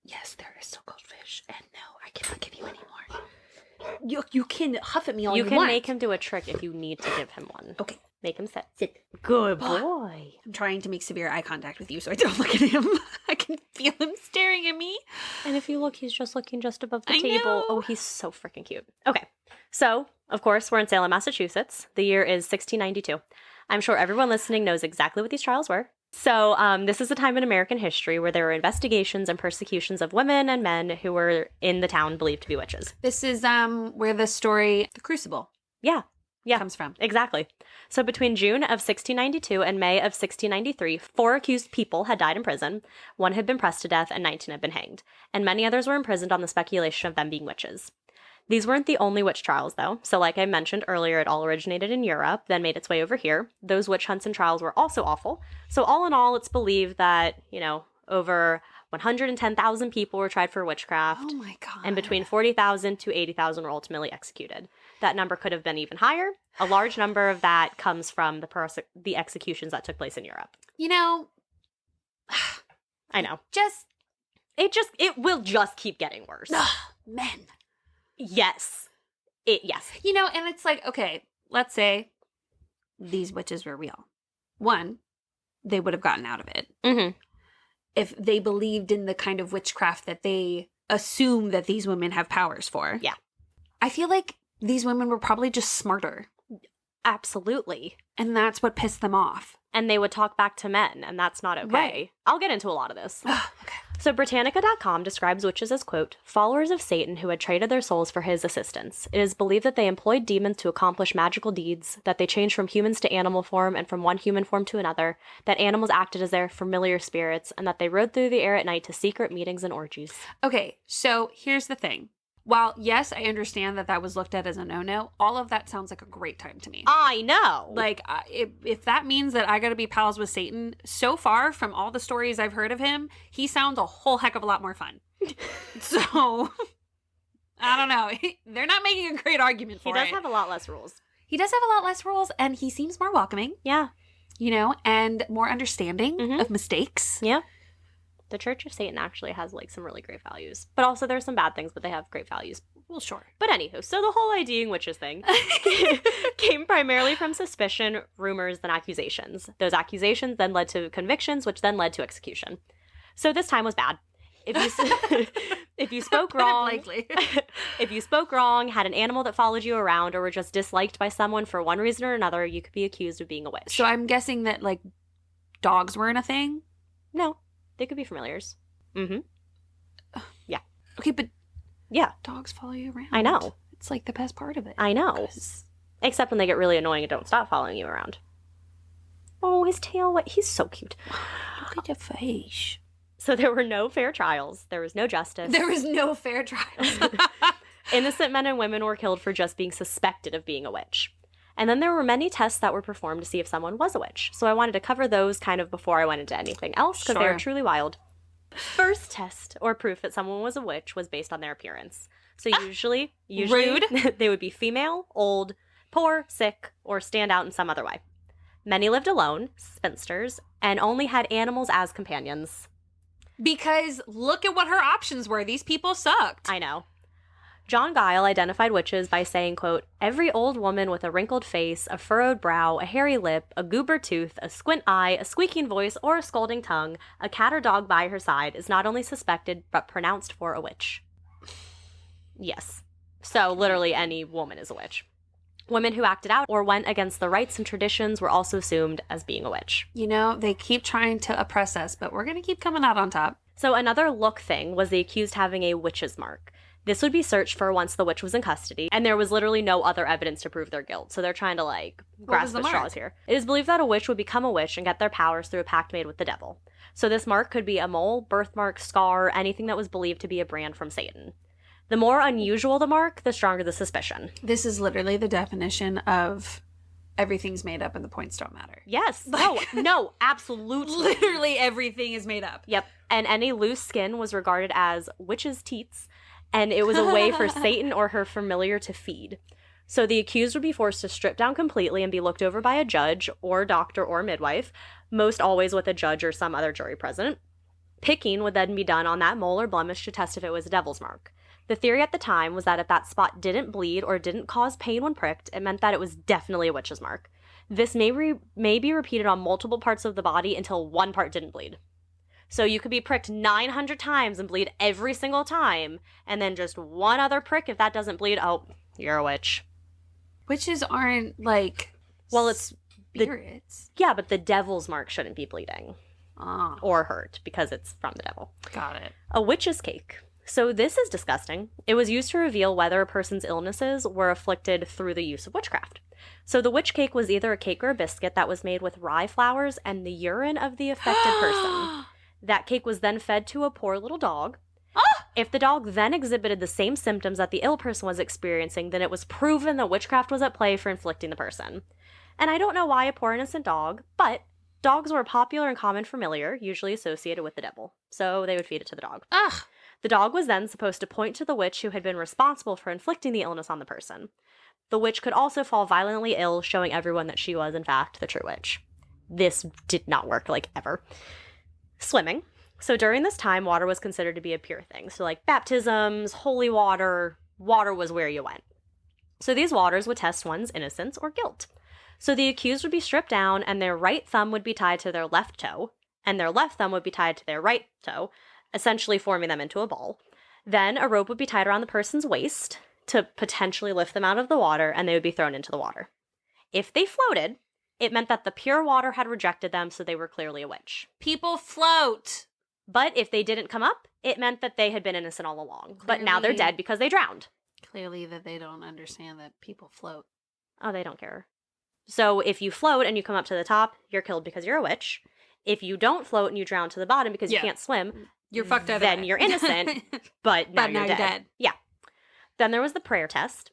Yes, there is still goldfish. And no, I cannot give you any more. You can huff at me all you want. You can make him do a trick if you need to give him one. Okay. Make him sit. Sit. Good boy. I'm trying to make severe eye contact with you so I don't look at him. I can feel him staring at me. And if you look, he's just looking just above the I table. know. Oh, he's so freaking cute. Okay. So, of course, we're in Salem, Massachusetts. The year is 1692. I'm sure everyone listening knows exactly what these trials were. So, this is a time in American history where there were investigations and persecutions of women and men who were in the town believed to be witches. This is where the story, The Crucible, Yeah, comes from. Exactly. So between June of 1692 and May of 1693, 4 accused people had died in prison, 1 had been pressed to death, and 19 had been hanged, and many others were imprisoned on the speculation of them being witches. These weren't the only witch trials, though. So like I mentioned earlier, it all originated in Europe, then made its way over here. Those witch hunts and trials were also awful. So all in all, it's believed that, over 110,000 people were tried for witchcraft. Oh my God. And between 40,000 to 80,000 were ultimately executed. That number could have been even higher. A large number of that comes from the executions that took place in Europe. I know. It will just keep getting worse. Men. Yes. Yes. And it's like, okay, let's say these witches were real. One, they would have gotten out of it. Mm-hmm. If they believed in the kind of witchcraft that they assume that these women have powers for. Yeah. I feel like these women were probably just smarter. Absolutely. And that's what pissed them off. And they would talk back to men, and that's not okay. Right. I'll get into a lot of this. Okay. So Britannica.com describes witches as, quote, followers of Satan who had traded their souls for his assistance. It is believed that they employed demons to accomplish magical deeds, that they changed from humans to animal form and from one human form to another, that animals acted as their familiar spirits, and that they rode through the air at night to secret meetings and orgies. Okay, so here's the thing. While, yes, I understand that was looked at as a no-no, all of that sounds like a great time to me. I know. Like, if that means that I gotta be pals with Satan, so far, from all the stories I've heard of him, he sounds a whole heck of a lot more fun. So, I don't know. They're not making a great argument for it. He does have a lot less rules. He does have a lot less rules, and he seems more welcoming. Yeah. And more understanding of mistakes. Yeah. The Church of Satan actually has, some really great values. But also there's some bad things, but they have great values. Well, sure. But anywho, so the whole IDing witches thing came primarily from suspicion, rumors, and accusations. Those accusations then led to convictions, which then led to execution. So this time was bad. If you spoke wrong, if you spoke wrong, had an animal that followed you around, or were just disliked by someone for one reason or another, you could be accused of being a witch. So I'm guessing that, dogs weren't a thing? No. They could be familiars. Mm-hmm. Yeah. Okay, but... Yeah. Dogs follow you around. I know. It's, the best part of it. I know. Except when they get really annoying and don't stop following you around. Oh, his tail. He's so cute. Look at the face. So there were no fair trials. There was no justice. There was no fair trials. Innocent men and women were killed for just being suspected of being a witch. And then there were many tests that were performed to see if someone was a witch. So I wanted to cover those kind of before I went into anything else, because they are truly wild. First test or proof that someone was a witch was based on their appearance. So usually rude. They would be female, old, poor, sick, or stand out in some other way. Many lived alone, spinsters, and only had animals as companions. Because look at what her options were. These people sucked. I know. John Guile identified witches by saying, quote, every old woman with a wrinkled face, a furrowed brow, a hairy lip, a goober tooth, a squint eye, a squeaking voice, or a scolding tongue, a cat or dog by her side is not only suspected, but pronounced for a witch. Yes. So literally any woman is a witch. Women who acted out or went against the rites and traditions were also assumed as being a witch. They keep trying to oppress us, but we're going to keep coming out on top. So another look thing was the accused having a witch's mark. This would be searched for once the witch was in custody, and there was literally no other evidence to prove their guilt. So they're trying to, grasp at straws here. It is believed that a witch would become a witch and get their powers through a pact made with the devil. So this mark could be a mole, birthmark, scar, anything that was believed to be a brand from Satan. The more unusual the mark, the stronger the suspicion. This is literally the definition of everything's made up and the points don't matter. Yes. No, absolutely. Literally everything is made up. Yep. And any loose skin was regarded as witch's teats, and it was a way for Satan or her familiar to feed. So the accused would be forced to strip down completely and be looked over by a judge or doctor or midwife, most always with a judge or some other jury present. Picking would then be done on that mole or blemish to test if it was a devil's mark. The theory at the time was that if that spot didn't bleed or didn't cause pain when pricked, it meant that it was definitely a witch's mark. This may be repeated on multiple parts of the body until one part didn't bleed. So you could be pricked 900 times and bleed every single time, and then just one other prick, if that doesn't bleed, oh, you're a witch. Witches aren't, well, it's spirits. Yeah, but the devil's mark shouldn't be bleeding. Oh. Or hurt, because it's from the devil. Got it. A witch's cake. So this is disgusting. It was used to reveal whether a person's illnesses were afflicted through the use of witchcraft. So the witch cake was either a cake or a biscuit that was made with rye flowers and the urine of the affected person. That cake was then fed to a poor little dog. If the dog then exhibited the same symptoms that the ill person was experiencing, then it was proven that witchcraft was at play for inflicting the person. And I don't know why a poor innocent dog, but dogs were a popular and common familiar, usually associated with the devil. So they would feed it to the dog. Ugh. The dog was then supposed to point to the witch who had been responsible for inflicting the illness on the person. The witch could also fall violently ill, showing everyone that she was, in fact, the true witch. This did not work, ever. Swimming. So during this time, water was considered to be a pure thing. So baptisms, holy water, water was where you went. So these waters would test one's innocence or guilt. So the accused would be stripped down, and their right thumb would be tied to their left toe, and their left thumb would be tied to their right toe, essentially forming them into a ball. Then a rope would be tied around the person's waist to potentially lift them out of the water, and they would be thrown into the water. If they floated, it meant that the pure water had rejected them, so they were clearly a witch. People float. But if they didn't come up, it meant that they had been innocent all along. But now they're dead because they drowned. Clearly that they don't understand that people float. Oh, they don't care. So if you float and you come up to the top, you're killed because you're a witch. If you don't float and you drown to the bottom because you can't swim, you're fucked either then way. You're innocent, but now you're dead. Yeah. Then there was the prayer test.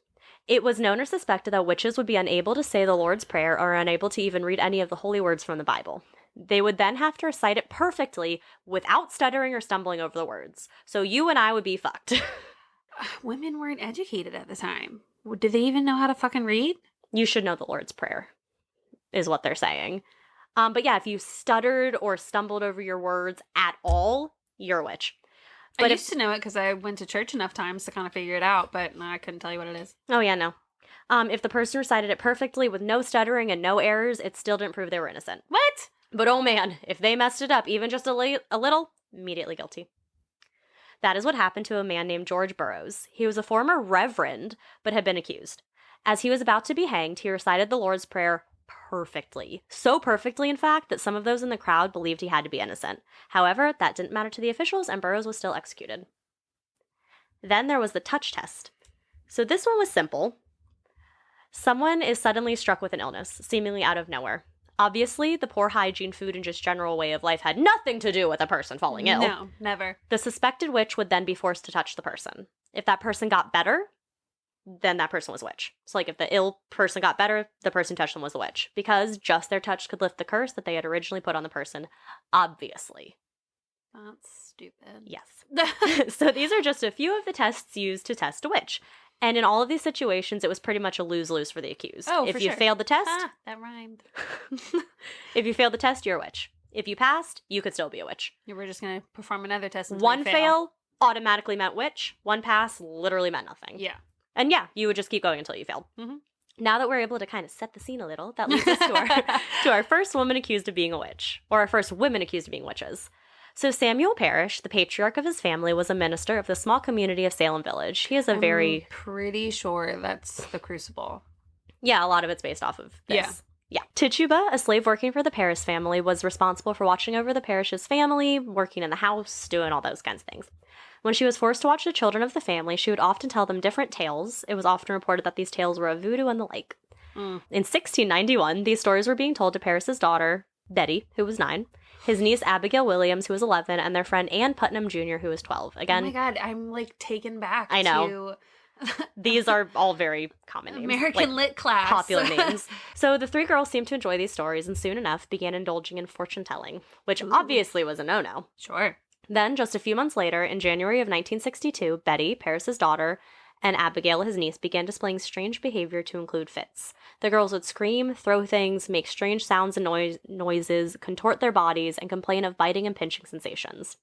It was known or suspected that witches would be unable to say the Lord's Prayer or unable to even read any of the holy words from the Bible. They would then have to recite it perfectly without stuttering or stumbling over the words. So you and I would be fucked. Women weren't educated at the time. Did they even know how to fucking read? You should know the Lord's Prayer, is what they're saying. But yeah, if you stuttered or stumbled over your words at all, you're a witch. But I used to know it because I went to church enough times to kind of figure it out, but I couldn't tell you what it is. Oh, yeah, no. If the person recited it perfectly with no stuttering and no errors, it still didn't prove they were innocent. What? But oh man, if they messed it up even just a little, immediately guilty. That is what happened to a man named George Burroughs. He was a former reverend, but had been accused. As he was about to be hanged, he recited the Lord's Prayer perfectly. So perfectly, in fact, that some of those in the crowd believed he had to be innocent. However, that didn't matter to the officials, and Burroughs was still executed. Then there was the touch test. So this one was simple. Someone is suddenly struck with an illness, seemingly out of nowhere. Obviously, the poor hygiene, food, and just general way of life had nothing to do with a person falling ill. No, never. The suspected witch would then be forced to touch the person. If that person got better, then that person was a witch. So if the ill person got better, the person touched them was a witch. Because just their touch could lift the curse that they had originally put on the person. Obviously. That's stupid. Yes. So these are just a few of the tests used to test a witch. And in all of these situations, it was pretty much a lose-lose for the accused. Oh, if for you sure. failed the test... that rhymed. If you failed the test, you're a witch. If you passed, you could still be a witch. You were just going to perform another test until One you fail automatically meant witch. One pass literally meant nothing. Yeah. And yeah, you would just keep going until you failed. Mm-hmm. Now that we're able to kind of set the scene a little, that leads us to our first woman accused of being a witch. Or our first women accused of being witches. So Samuel Parrish, the patriarch of his family, was a minister of the small community of Salem Village. He is a I'm pretty sure that's the Crucible. Yeah, a lot of it's based off of this. Yeah. Tituba, a slave working for the Paris family, was responsible for watching over the Parish's family, working in the house, doing all those kinds of things. When she was forced to watch the children of the family, she would often tell them different tales. It was often reported that these tales were of voodoo and the like. In 1691, these stories were being told to Paris's daughter, Betty, who was 9, his niece Abigail Williams, who was 11, and their friend Ann Putnam Jr., who was 12. Again, oh my God, I'm like taken back. I know. These are all very common names. American lit class. Popular names. So the 3 girls seemed to enjoy these stories and soon enough began indulging in fortune-telling, which obviously was a no-no. Sure. Then, just a few months later, in January of 1962, Betty, Paris's daughter, and Abigail, his niece, began displaying strange behavior to include fits. The girls would scream, throw things, make strange sounds and noises, contort their bodies, and complain of biting and pinching sensations.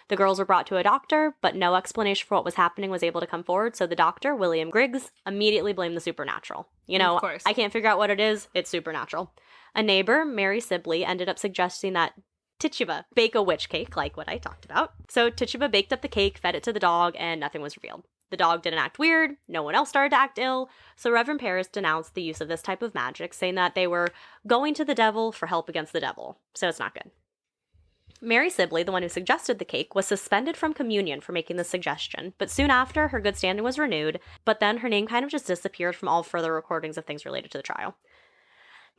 The girls were brought to a doctor, but no explanation for what was happening was able to come forward, so the doctor, William Griggs, immediately blamed the supernatural. You know, Of course. I can't figure out what it is, it's supernatural. A neighbor, Mary Sibley, ended up suggesting that Tituba bake a witch cake, like what I talked about. So Tituba baked up the cake, fed it to the dog, and nothing was revealed. The dog didn't act weird, no one else started to act ill, so Reverend Paris denounced the use of this type of magic, saying that they were going to the devil for help against the devil, so it's not good. Mary Sibley, the one who suggested the cake, was suspended from communion for making the suggestion, but soon after, her good standing was renewed, but then her name kind of just disappeared from all further recordings of things related to the trial.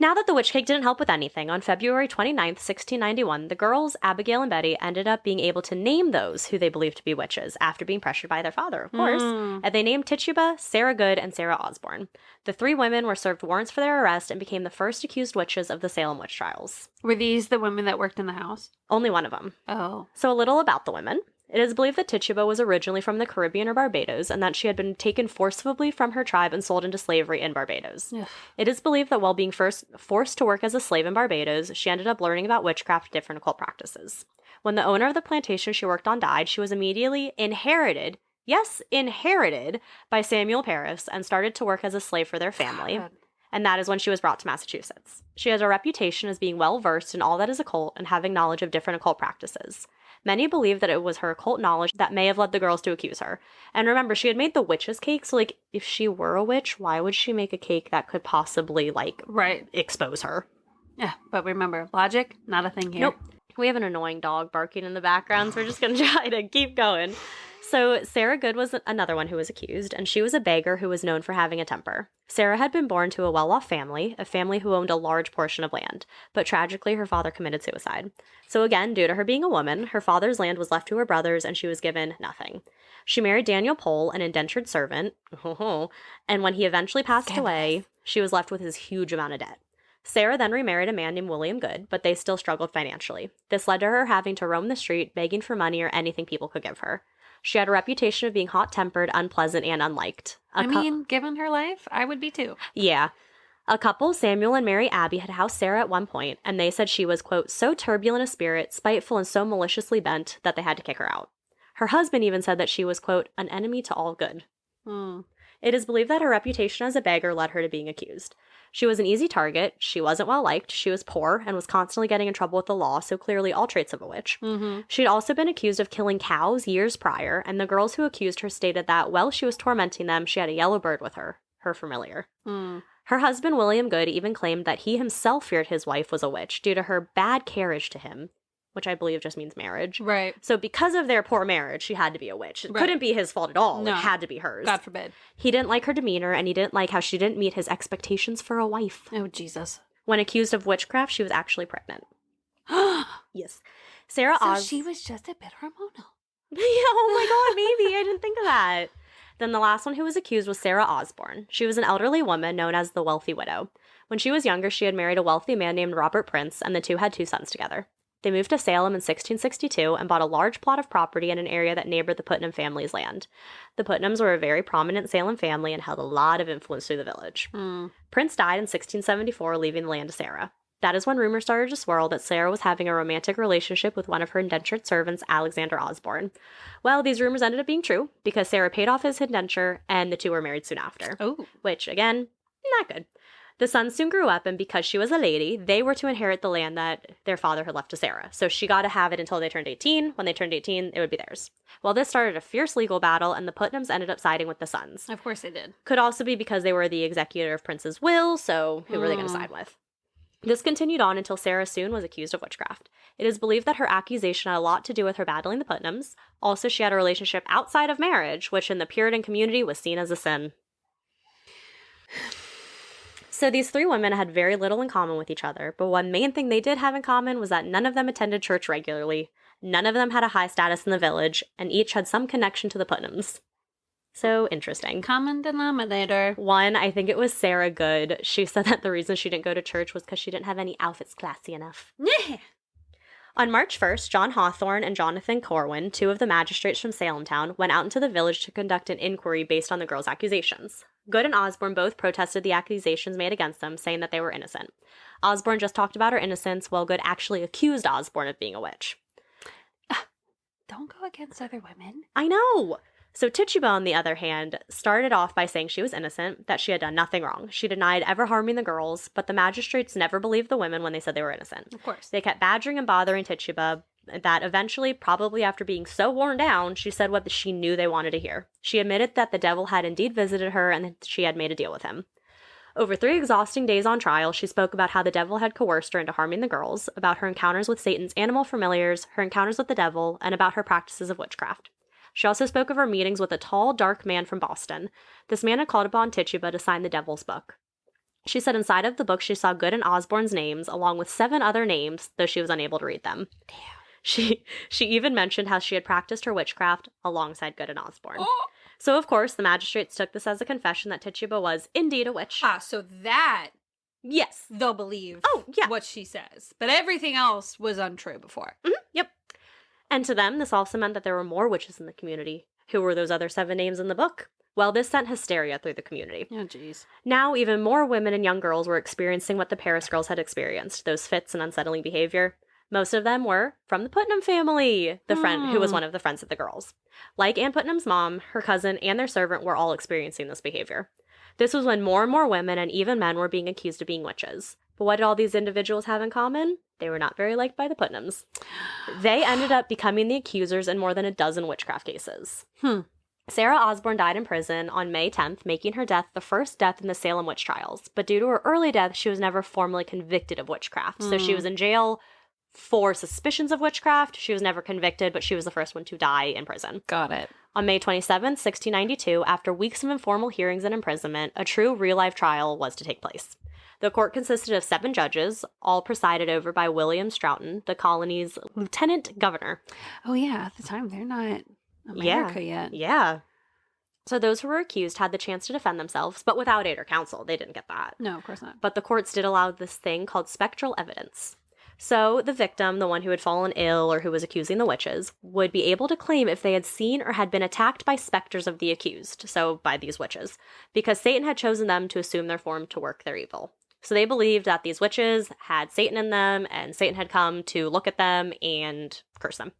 Now that the witch cake didn't help with anything, on February 29th, 1691, the girls, Abigail and Betty, ended up being able to name those who they believed to be witches, after being pressured by their father, of course, and they named Tituba, Sarah Good, and Sarah Osborne. The 3 women were served warrants for their arrest and became the first accused witches of the Salem witch trials. Were these the women that worked in the house? Only one of them. Oh. So a little about the women. It is believed that Tituba was originally from the Caribbean or Barbados, and that she had been taken forcibly from her tribe and sold into slavery in Barbados. Ugh. It is believed that while being first forced to work as a slave in Barbados, she ended up learning about witchcraft and different occult practices. When the owner of the plantation she worked on died, she was immediately inherited, yes, inherited, by Samuel Paris and started to work as a slave for their family. God. And that is when she was brought to Massachusetts. She has a reputation as being well-versed in all that is occult and having knowledge of different occult practices. Many believe that it was her occult knowledge that may have led the girls to accuse her. And remember, she had made the witch's cake, so, like, if she were a witch, why would she make a cake that could possibly, like, Right. expose her? Yeah, but remember, logic, not a thing here. Nope. We have an annoying dog barking in the background, so we're just going to try to keep going. So Sarah Good was another one who was accused, and she was a beggar who was known for having a temper. Sarah had been born to a well-off family, a family who owned a large portion of land, but tragically her father committed suicide. So again, due to her being a woman, her father's land was left to her brothers and she was given nothing. She married Daniel Pole, an indentured servant, and when he eventually passed away, she was left with his huge amount of debt. Sarah then remarried a man named William Good, but they still struggled financially. This led to her having to roam the street, begging for money or anything people could give her. She had a reputation of being hot-tempered, unpleasant, and unliked. Given her life, I would be too. Yeah. A couple, Samuel and Mary Abbey, had housed Sarah at one point, and they said she was, quote, so turbulent a spirit, spiteful, and so maliciously bent that they had to kick her out. Her husband even said that she was, quote, an enemy to all good. It is believed that her reputation as a beggar led her to being accused. She was an easy target, she wasn't well liked, she was poor, and was constantly getting in trouble with the law, so clearly all traits of a witch. She had also been accused of killing cows years prior, and the girls who accused her stated that while she was tormenting them, she had a yellow bird with her familiar. Her husband, William Good, even claimed that he himself feared his wife was a witch due to her bad carriage to him, which I believe just means marriage. Right. So because of their poor marriage, she had to be a witch. It couldn't be his fault at all. No. It had to be hers. God forbid. He didn't like her demeanor, and he didn't like how she didn't meet his expectations for a wife. Oh, Jesus. When accused of witchcraft, she was actually pregnant. Yes. So she was just a bit hormonal. Yeah, oh my God, maybe. I didn't think of that. Then the last one who was accused was Sarah Osborne. She was an elderly woman known as the Wealthy Widow. When she was younger, she had married a wealthy man named Robert Prince, and the two had 2 sons together. They moved to Salem in 1662 and bought a large plot of property in an area that neighbored the Putnam family's land. The Putnams were a very prominent Salem family and held a lot of influence through the village. Prince died in 1674, leaving the land to Sarah. That is when rumors started to swirl that Sarah was having a romantic relationship with one of her indentured servants, Alexander Osborne. Well, these rumors ended up being true because Sarah paid off his indenture and the two were married soon after. Oh. Which, again, not good. The sons soon grew up, and because she was a lady, they were to inherit the land that their father had left to Sarah. So she got to have it until they turned 18. When they turned 18, it would be theirs. Well, this started a fierce legal battle, and the Putnams ended up siding with the sons. Of course they did. Could also be because they were the executor of Prince's will, so who were they going to side with? This continued on until Sarah soon was accused of witchcraft. It is believed that her accusation had a lot to do with her battling the Putnams. Also, she had a relationship outside of marriage, which in the Puritan community was seen as a sin. So these three women had very little in common with each other, but one main thing they did have in common was that none of them attended church regularly, none of them had a high status in the village, and each had some connection to the Putnams. So interesting. Common denominator. One, I think it was Sarah Good. She said that the reason she didn't go to church was because she didn't have any outfits classy enough. Yeah. On March 1st, John Hawthorne and Jonathan Corwin, two of the magistrates from Salem Town, went out into the village to conduct an inquiry based on the girls' accusations. Good and Osborne both protested the accusations made against them, saying that they were innocent. Osborne just talked about her innocence, while Good actually accused Osborne of being a witch. Don't go against other women. I know! So Tituba, on the other hand, started off by saying she was innocent, that she had done nothing wrong. She denied ever harming the girls, but the magistrates never believed the women when they said they were innocent. Of course. They kept badgering and bothering Tituba, that eventually, probably after being so worn down, she said what she knew they wanted to hear. She admitted that the devil had indeed visited her and that she had made a deal with him. Over 3 exhausting days on trial, she spoke about how the devil had coerced her into harming the girls, about her encounters with Satan's animal familiars, her encounters with the devil, and about her practices of witchcraft. She also spoke of her meetings with a tall, dark man from Boston. This man had called upon Tituba to sign the devil's book. She said inside of the book she saw Good and Osborne's names, along with 7 other names, though she was unable to read them. Damn. She even mentioned how she had practiced her witchcraft alongside Good and Osborne. Oh. So, of course, the magistrates took this as a confession that Tituba was indeed a witch. So that Yes. they'll believe what she says. But everything else was untrue before. Mm-hmm. Yep. And to them, this also meant that there were more witches in the community. Who were those other 7 names in the book? Well, this sent hysteria through the community. Oh, jeez. Now, even more women and young girls were experiencing what the Paris girls had experienced, those fits and unsettling behavior. Most of them were from the Putnam family, the friend who was one of the friends of the girls. Like Ann Putnam's mom, her cousin, and their servant were all experiencing this behavior. This was when more and more women and even men were being accused of being witches. But what did all these individuals have in common? They were not very liked by the Putnams. They ended up becoming the accusers in more than a dozen witchcraft cases. Sarah Osborne died in prison on May 10th, making her death the first death in the Salem witch trials. But due to her early death, she was never formally convicted of witchcraft. So she was in jail for suspicions of witchcraft. She was never convicted, but she was the first one to die in prison. Got it. On May 27th, 1692, after weeks of informal hearings and imprisonment, a true real-life trial was to take place. The court consisted of 7 judges, all presided over by William Stroughton, the colony's lieutenant governor. Oh, yeah. At the time, they're not America yet. Yeah. So those who were accused had the chance to defend themselves, but without aid or counsel. They didn't get that. No, of course not. But the courts did allow this thing called spectral evidence. So the victim, the one who had fallen ill or who was accusing the witches, would be able to claim if they had seen or had been attacked by specters of the accused, so by these witches, because Satan had chosen them to assume their form to work their evil. So they believed that these witches had Satan in them, and Satan had come to look at them and curse them.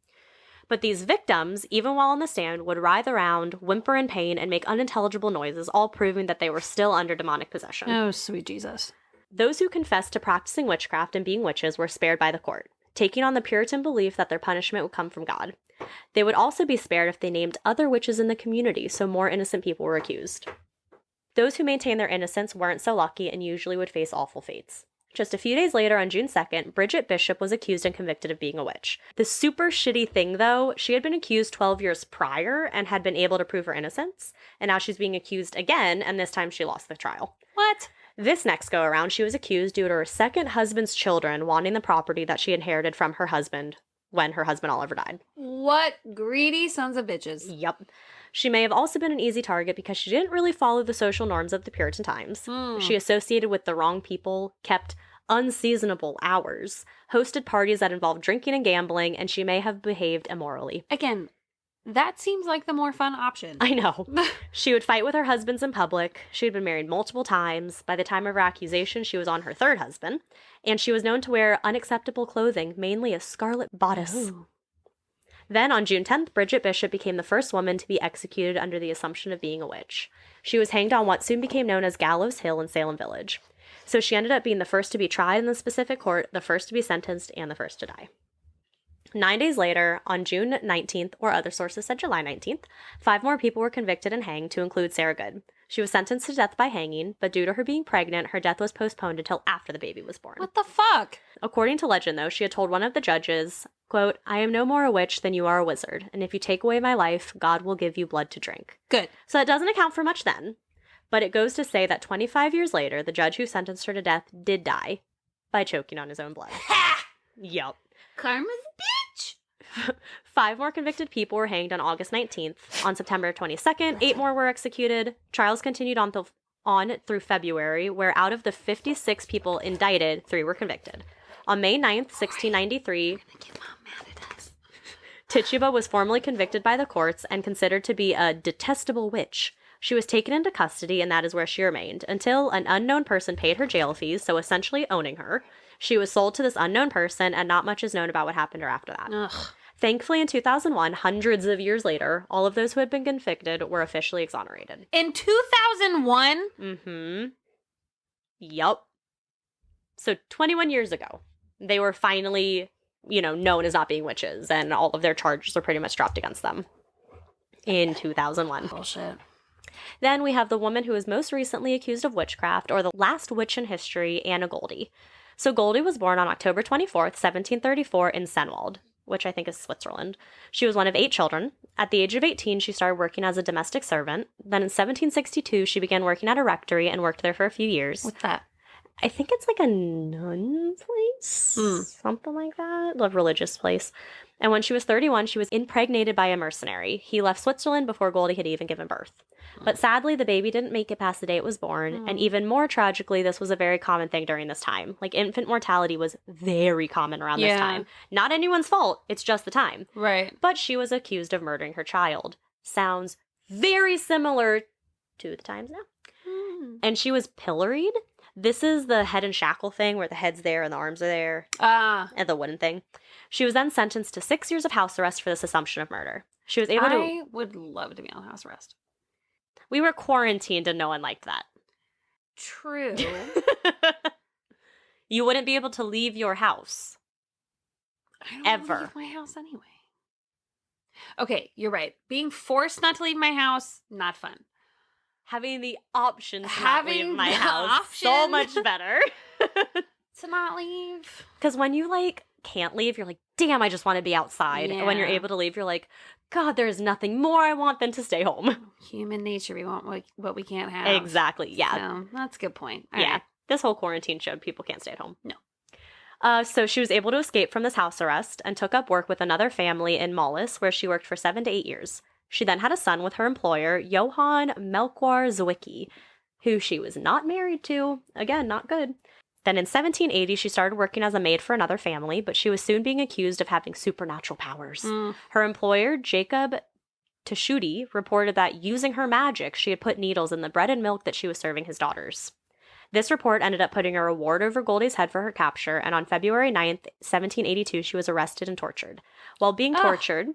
But these victims, even while on the stand, would writhe around, whimper in pain, and make unintelligible noises, all proving that they were still under demonic possession. Oh, sweet Jesus. Those who confessed to practicing witchcraft and being witches were spared by the court, taking on the Puritan belief that their punishment would come from God. They would also be spared if they named other witches in the community, so more innocent people were accused. Those who maintained their innocence weren't so lucky and usually would face awful fates. Just a few days later, on June 2nd, Bridget Bishop was accused and convicted of being a witch. The super shitty thing, though, she had been accused 12 years prior and had been able to prove her innocence, and now she's being accused again, and this time she lost the trial. What? This next go-around, she was accused due to her second husband's children wanting the property that she inherited from her husband when her husband Oliver died. What greedy sons of bitches. Yep. She may have also been an easy target because she didn't really follow the social norms of the Puritan times. She associated with the wrong people, kept unseasonable hours, hosted parties that involved drinking and gambling, and she may have behaved immorally. Again, that seems like the more fun option. I know. She would fight with her husbands in public. She had been married multiple times. By the time of her accusation, she was on her 3rd husband. And she was known to wear unacceptable clothing, mainly a scarlet bodice. Ooh. Then, on June 10th, Bridget Bishop became the first woman to be executed under the assumption of being a witch. She was hanged on what soon became known as Gallows Hill in Salem Village. So she ended up being the first to be tried in the specific court, the first to be sentenced, and the first to die. 9 days later, on June 19th, or other sources said July 19th, 5 more people were convicted and hanged, to include Sarah Good. She was sentenced to death by hanging, but due to her being pregnant, her death was postponed until after the baby was born. What the fuck? According to legend, though, she had told one of the judges, quote, "I am no more a witch than you are a wizard, and if you take away my life, God will give you blood to drink." Good. So it doesn't account for much then, but it goes to say that 25 years later, the judge who sentenced her to death did die by choking on his own blood. Ha! Yep. Karma's a bitch. 5 more convicted people were hanged on August 19th. On September 22nd, 8 more were executed. Trials continued on through February, where out of the 56 people indicted, 3 were convicted. On May 9th, 1693, Tituba was formally convicted by the courts and considered to be a detestable witch. She was taken into custody, and that is where she remained, until an unknown person paid her jail fees, so essentially owning her. She was sold to this unknown person, and not much is known about what happened to her after that. Ugh. Thankfully, in 2001, hundreds of years later, all of those who had been convicted were officially exonerated. In 2001? Mm-hmm. Yup. So 21 years ago, they were finally, known as not being witches, and all of their charges were pretty much dropped against them in 2001. Bullshit. Then we have the woman who was most recently accused of witchcraft, or the last witch in history, Anna Goldie. So Goldie was born on October 24th, 1734 in Senwald, which I think is Switzerland. She was one of 8 children. At the age of 18, she started working as a domestic servant. Then in 1762, she began working at a rectory and worked there for a few years. What's that? I think it's like a nun place, something like that, a religious place. And when she was 31, she was impregnated by a mercenary. He left Switzerland before Goldie had even given birth. But sadly, the baby didn't make it past the day it was born. And even more tragically, this was a very common thing during this time. Like, infant mortality was very common around this time. Not anyone's fault. It's just the time. Right. But she was accused of murdering her child. Sounds very similar to the times now. And she was pilloried. This is the head and shackle thing where the head's there and the arms are there. And the wooden thing. She was then sentenced to 6 years of house arrest for this assumption of murder. She was able to... I would love to be on house arrest. We were quarantined and no one liked that. True. You wouldn't be able to leave your house. I don't ever. leave my house anyway. Okay, you're right. Being forced not to leave my house, not fun. Having the option to not leave my house, so much better. To not leave. Because when you, can't leave, you're like, damn, I just want to be outside. And when you're able to leave, you're like, God, there's nothing more I want than to stay home. Human nature, we want what we can't have. Exactly, yeah. So, that's a good point. All yeah. right. This whole quarantine showed people can't stay at home. No. So she was able to escape from this house arrest and took up work with another family in Mollis, where she worked for 7 to 8 years. She then had a son with her employer, Johann Melchior Zwicky, who she was not married to. Again, not good. Then in 1780, she started working as a maid for another family, but she was soon being accused of having supernatural powers. Her employer, Jacob Teshuti, reported that using her magic, she had put needles in the bread and milk that she was serving his daughters. This report ended up putting a reward over Goldie's head for her capture, and on February 9th, 1782, she was arrested and tortured. While being tortured,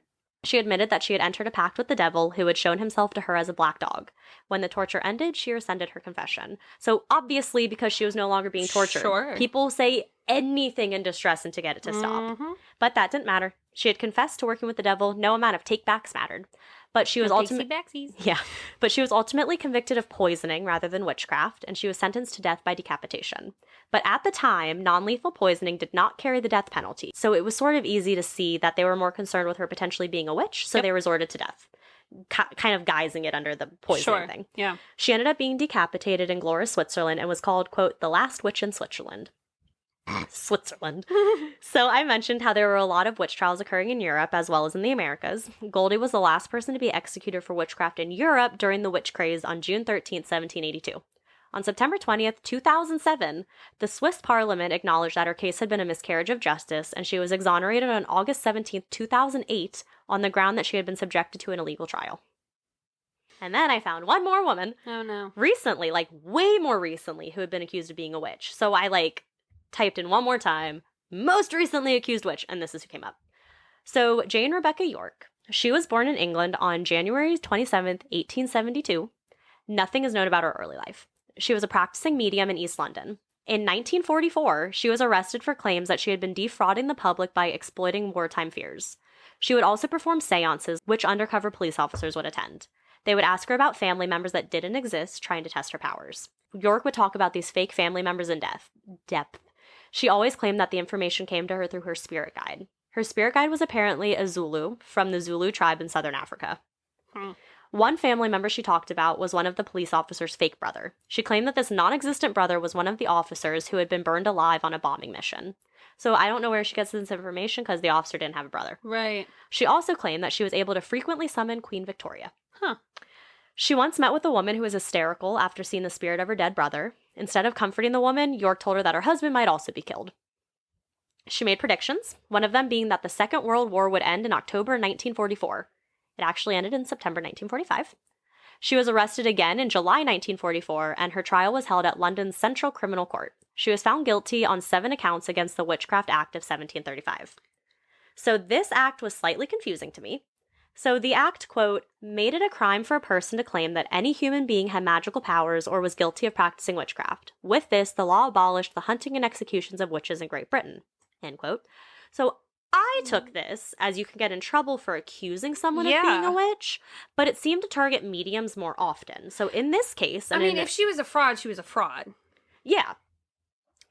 she admitted that she had entered a pact with the devil, who had shown himself to her as a black dog. When the torture ended, she rescinded her confession. So obviously, because she was no longer being tortured, people say anything in distress and to get it to stop. But that didn't matter. She had confessed to working with the devil. No amount of take-backs mattered. But she was But she was ultimately convicted of poisoning rather than witchcraft, and she was sentenced to death by decapitation. But at the time, non-lethal poisoning did not carry the death penalty, so it was sort of easy to see that they were more concerned with her potentially being a witch, so they resorted to death, kind of guising it under the poisoning thing. Yeah. She ended up being decapitated in Glora, Switzerland, and was called, quote, the last witch in Switzerland. Switzerland. So I mentioned how there were a lot of witch trials occurring in Europe as well as in the Americas. Goldie was the last person to be executed for witchcraft in Europe during the witch craze on June 13th, 1782. On September 20th, 2007, the Swiss parliament acknowledged that her case had been a miscarriage of justice, and she was exonerated on August 17th, 2008, on the ground that she had been subjected to an illegal trial. And then I found one more woman. Oh, no. Recently, way more recently, who had been accused of being a witch. So I, typed in one more time, most recently accused witch, and this is who came up. So Jane Rebecca York, she was born in England on January 27th, 1872. Nothing is known about her early life. She was a practicing medium in East London. In 1944, she was arrested for claims that she had been defrauding the public by exploiting wartime fears. She would also perform seances, which undercover police officers would attend. They would ask her about family members that didn't exist, trying to test her powers. York would talk about these fake family members in depth. She always claimed that the information came to her through her spirit guide. Her spirit guide was apparently a Zulu from the Zulu tribe in southern Africa. One family member she talked about was one of the police officer's fake brother. She claimed that this non-existent brother was one of the officers who had been burned alive on a bombing mission. So I don't know where she gets this information because the officer didn't have a brother. Right. She also claimed that she was able to frequently summon Queen Victoria. She once met with a woman who was hysterical after seeing the spirit of her dead brother. Instead of comforting the woman, York told her that her husband might also be killed. She made predictions, one of them being that the Second World War would end in October 1944. It actually ended in September 1945. She was arrested again in July 1944, and her trial was held at London's Central Criminal Court. She was found guilty on 7 accounts against the Witchcraft Act of 1735. So this act was slightly confusing to me. So the act, quote, made it a crime for a person to claim that any human being had magical powers or was guilty of practicing witchcraft. With this, the law abolished the hunting and executions of witches in Great Britain, end quote. So I took this as you can get in trouble for accusing someone of being a witch, but it seemed to target mediums more often. So in this case... I mean, if she was a fraud, she was a fraud. Yeah.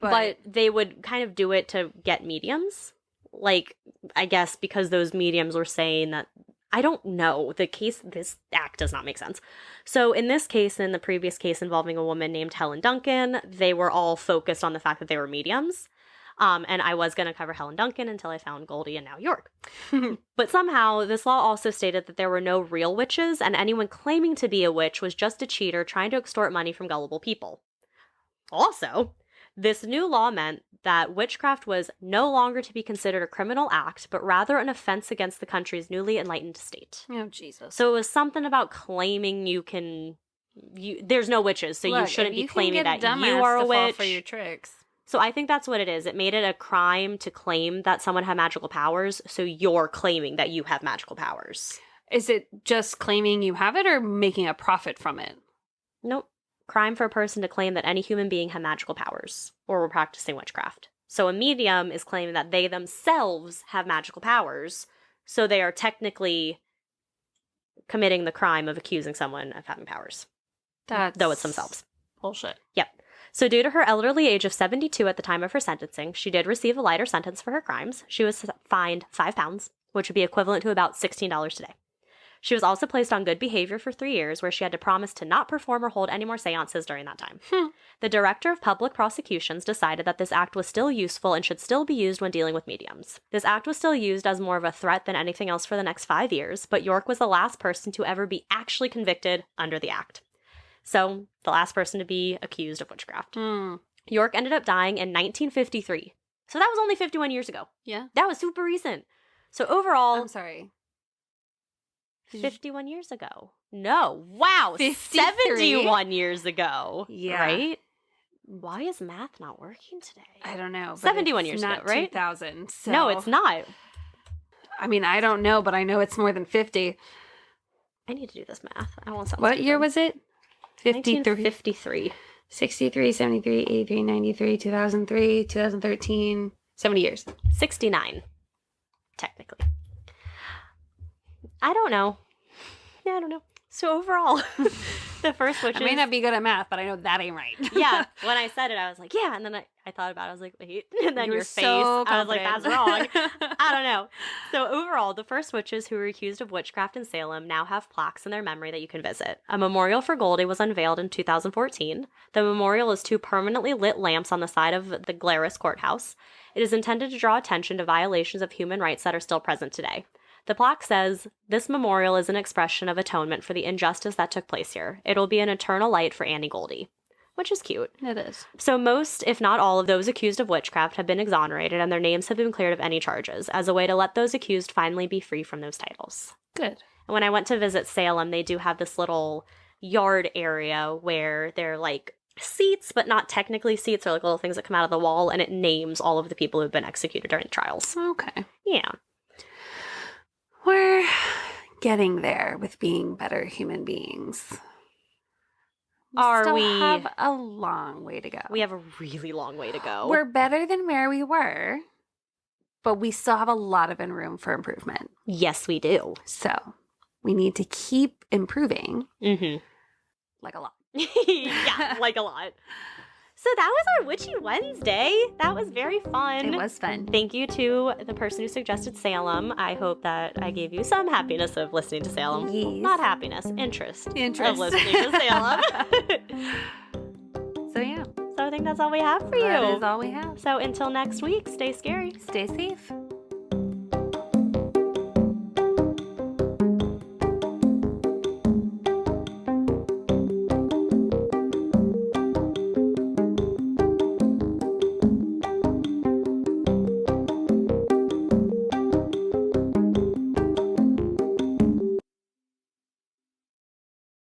But they would kind of do it to get mediums. Like, I guess because those mediums were saying that... I don't know. This act does not make sense. So in this case, and in the previous case involving a woman named Helen Duncan, they were all focused on the fact that they were mediums. And I was going to cover Helen Duncan until I found Goldie and now York. But somehow, this law also stated that there were no real witches, and anyone claiming to be a witch was just a cheater trying to extort money from gullible people. Also, this new law meant that witchcraft was no longer to be considered a criminal act, but rather an offense against the country's newly enlightened state. Oh, Jesus. So it was something about claiming there's no witches, so you shouldn't be claiming that you are a witch. For your tricks. So I think that's what it is. It made it a crime to claim that someone had magical powers, so you're claiming that you have magical powers. Is it just claiming you have it or making a profit from it? Nope. Crime for a person to claim that any human being had magical powers or were practicing witchcraft. So a medium is claiming that they themselves have magical powers, so they are technically committing the crime of accusing someone of having powers. Though it's themselves. Bullshit. Yep. So due to her elderly age of 72 at the time of her sentencing, she did receive a lighter sentence for her crimes. She was fined £5, which would be equivalent to about $16 today. She was also placed on good behavior for 3 years, where she had to promise to not perform or hold any more seances during that time. The director of public prosecutions decided that this act was still useful and should still be used when dealing with mediums. This act was still used as more of a threat than anything else for the next 5 years, but York was the last person to ever be actually convicted under the act. So, the last person to be accused of witchcraft. York ended up dying in 1953. So that was only 51 years ago. Yeah. That was super recent. So overall... I'm sorry. 51 years ago. No. Wow. 53? 71 years ago. Yeah. Right? Why is math not working today? I don't know. 71 years ago, right? 2000. So. No, it's not. I mean, I don't know, but I know it's more than 50. I need to do this math. I don't want to sound What stupid. year was it? 1953. 63, 73, 83, 93, 2003, 2013. 70 years. 69. Technically. I don't know. Yeah, I don't know. So overall, the first witches... I may not be good at math, but I know that ain't right. Yeah. When I said it, I was like, yeah. And then I thought about it. I was like, wait. And then You were your face. so I was like, that's confident. wrong. I don't know. So overall, the first witches who were accused of witchcraft in Salem now have plaques in their memory that you can visit. A memorial for Goldie was unveiled in 2014. The memorial is 2 permanently lit lamps on the side of the Glarus courthouse. It is intended to draw attention to violations of human rights that are still present today. The plaque says, "This memorial is an expression of atonement for the injustice that took place here. It'll be an eternal light for Annie Goldie." Which is cute. It is. So most, if not all, of those accused of witchcraft have been exonerated and their names have been cleared of any charges, as a way to let those accused finally be free from those titles. Good. And when I went to visit Salem, they do have this little yard area where they're like seats, but not technically seats. They're like little things that come out of the wall, and it names all of the people who have been executed during the trials. Okay. Yeah. We're getting there with being better human beings. Are we? Have a long way to go. We have a really long way to go. We're better than where we were, but we still have a lot of room for improvement. Yes, we do. So we need to keep improving. Mm-hmm. Like a lot. Yeah, like a lot. So that was our Witchy Wednesday. That was very fun. It was fun. Thank you to the person who suggested Salem. I hope that I gave you some happiness of listening to Salem. Yes. Not happiness, interest of Interest. listening to Salem. So yeah. So I think that's all we have for you. That is all we have. So until next week, stay scary. Stay safe.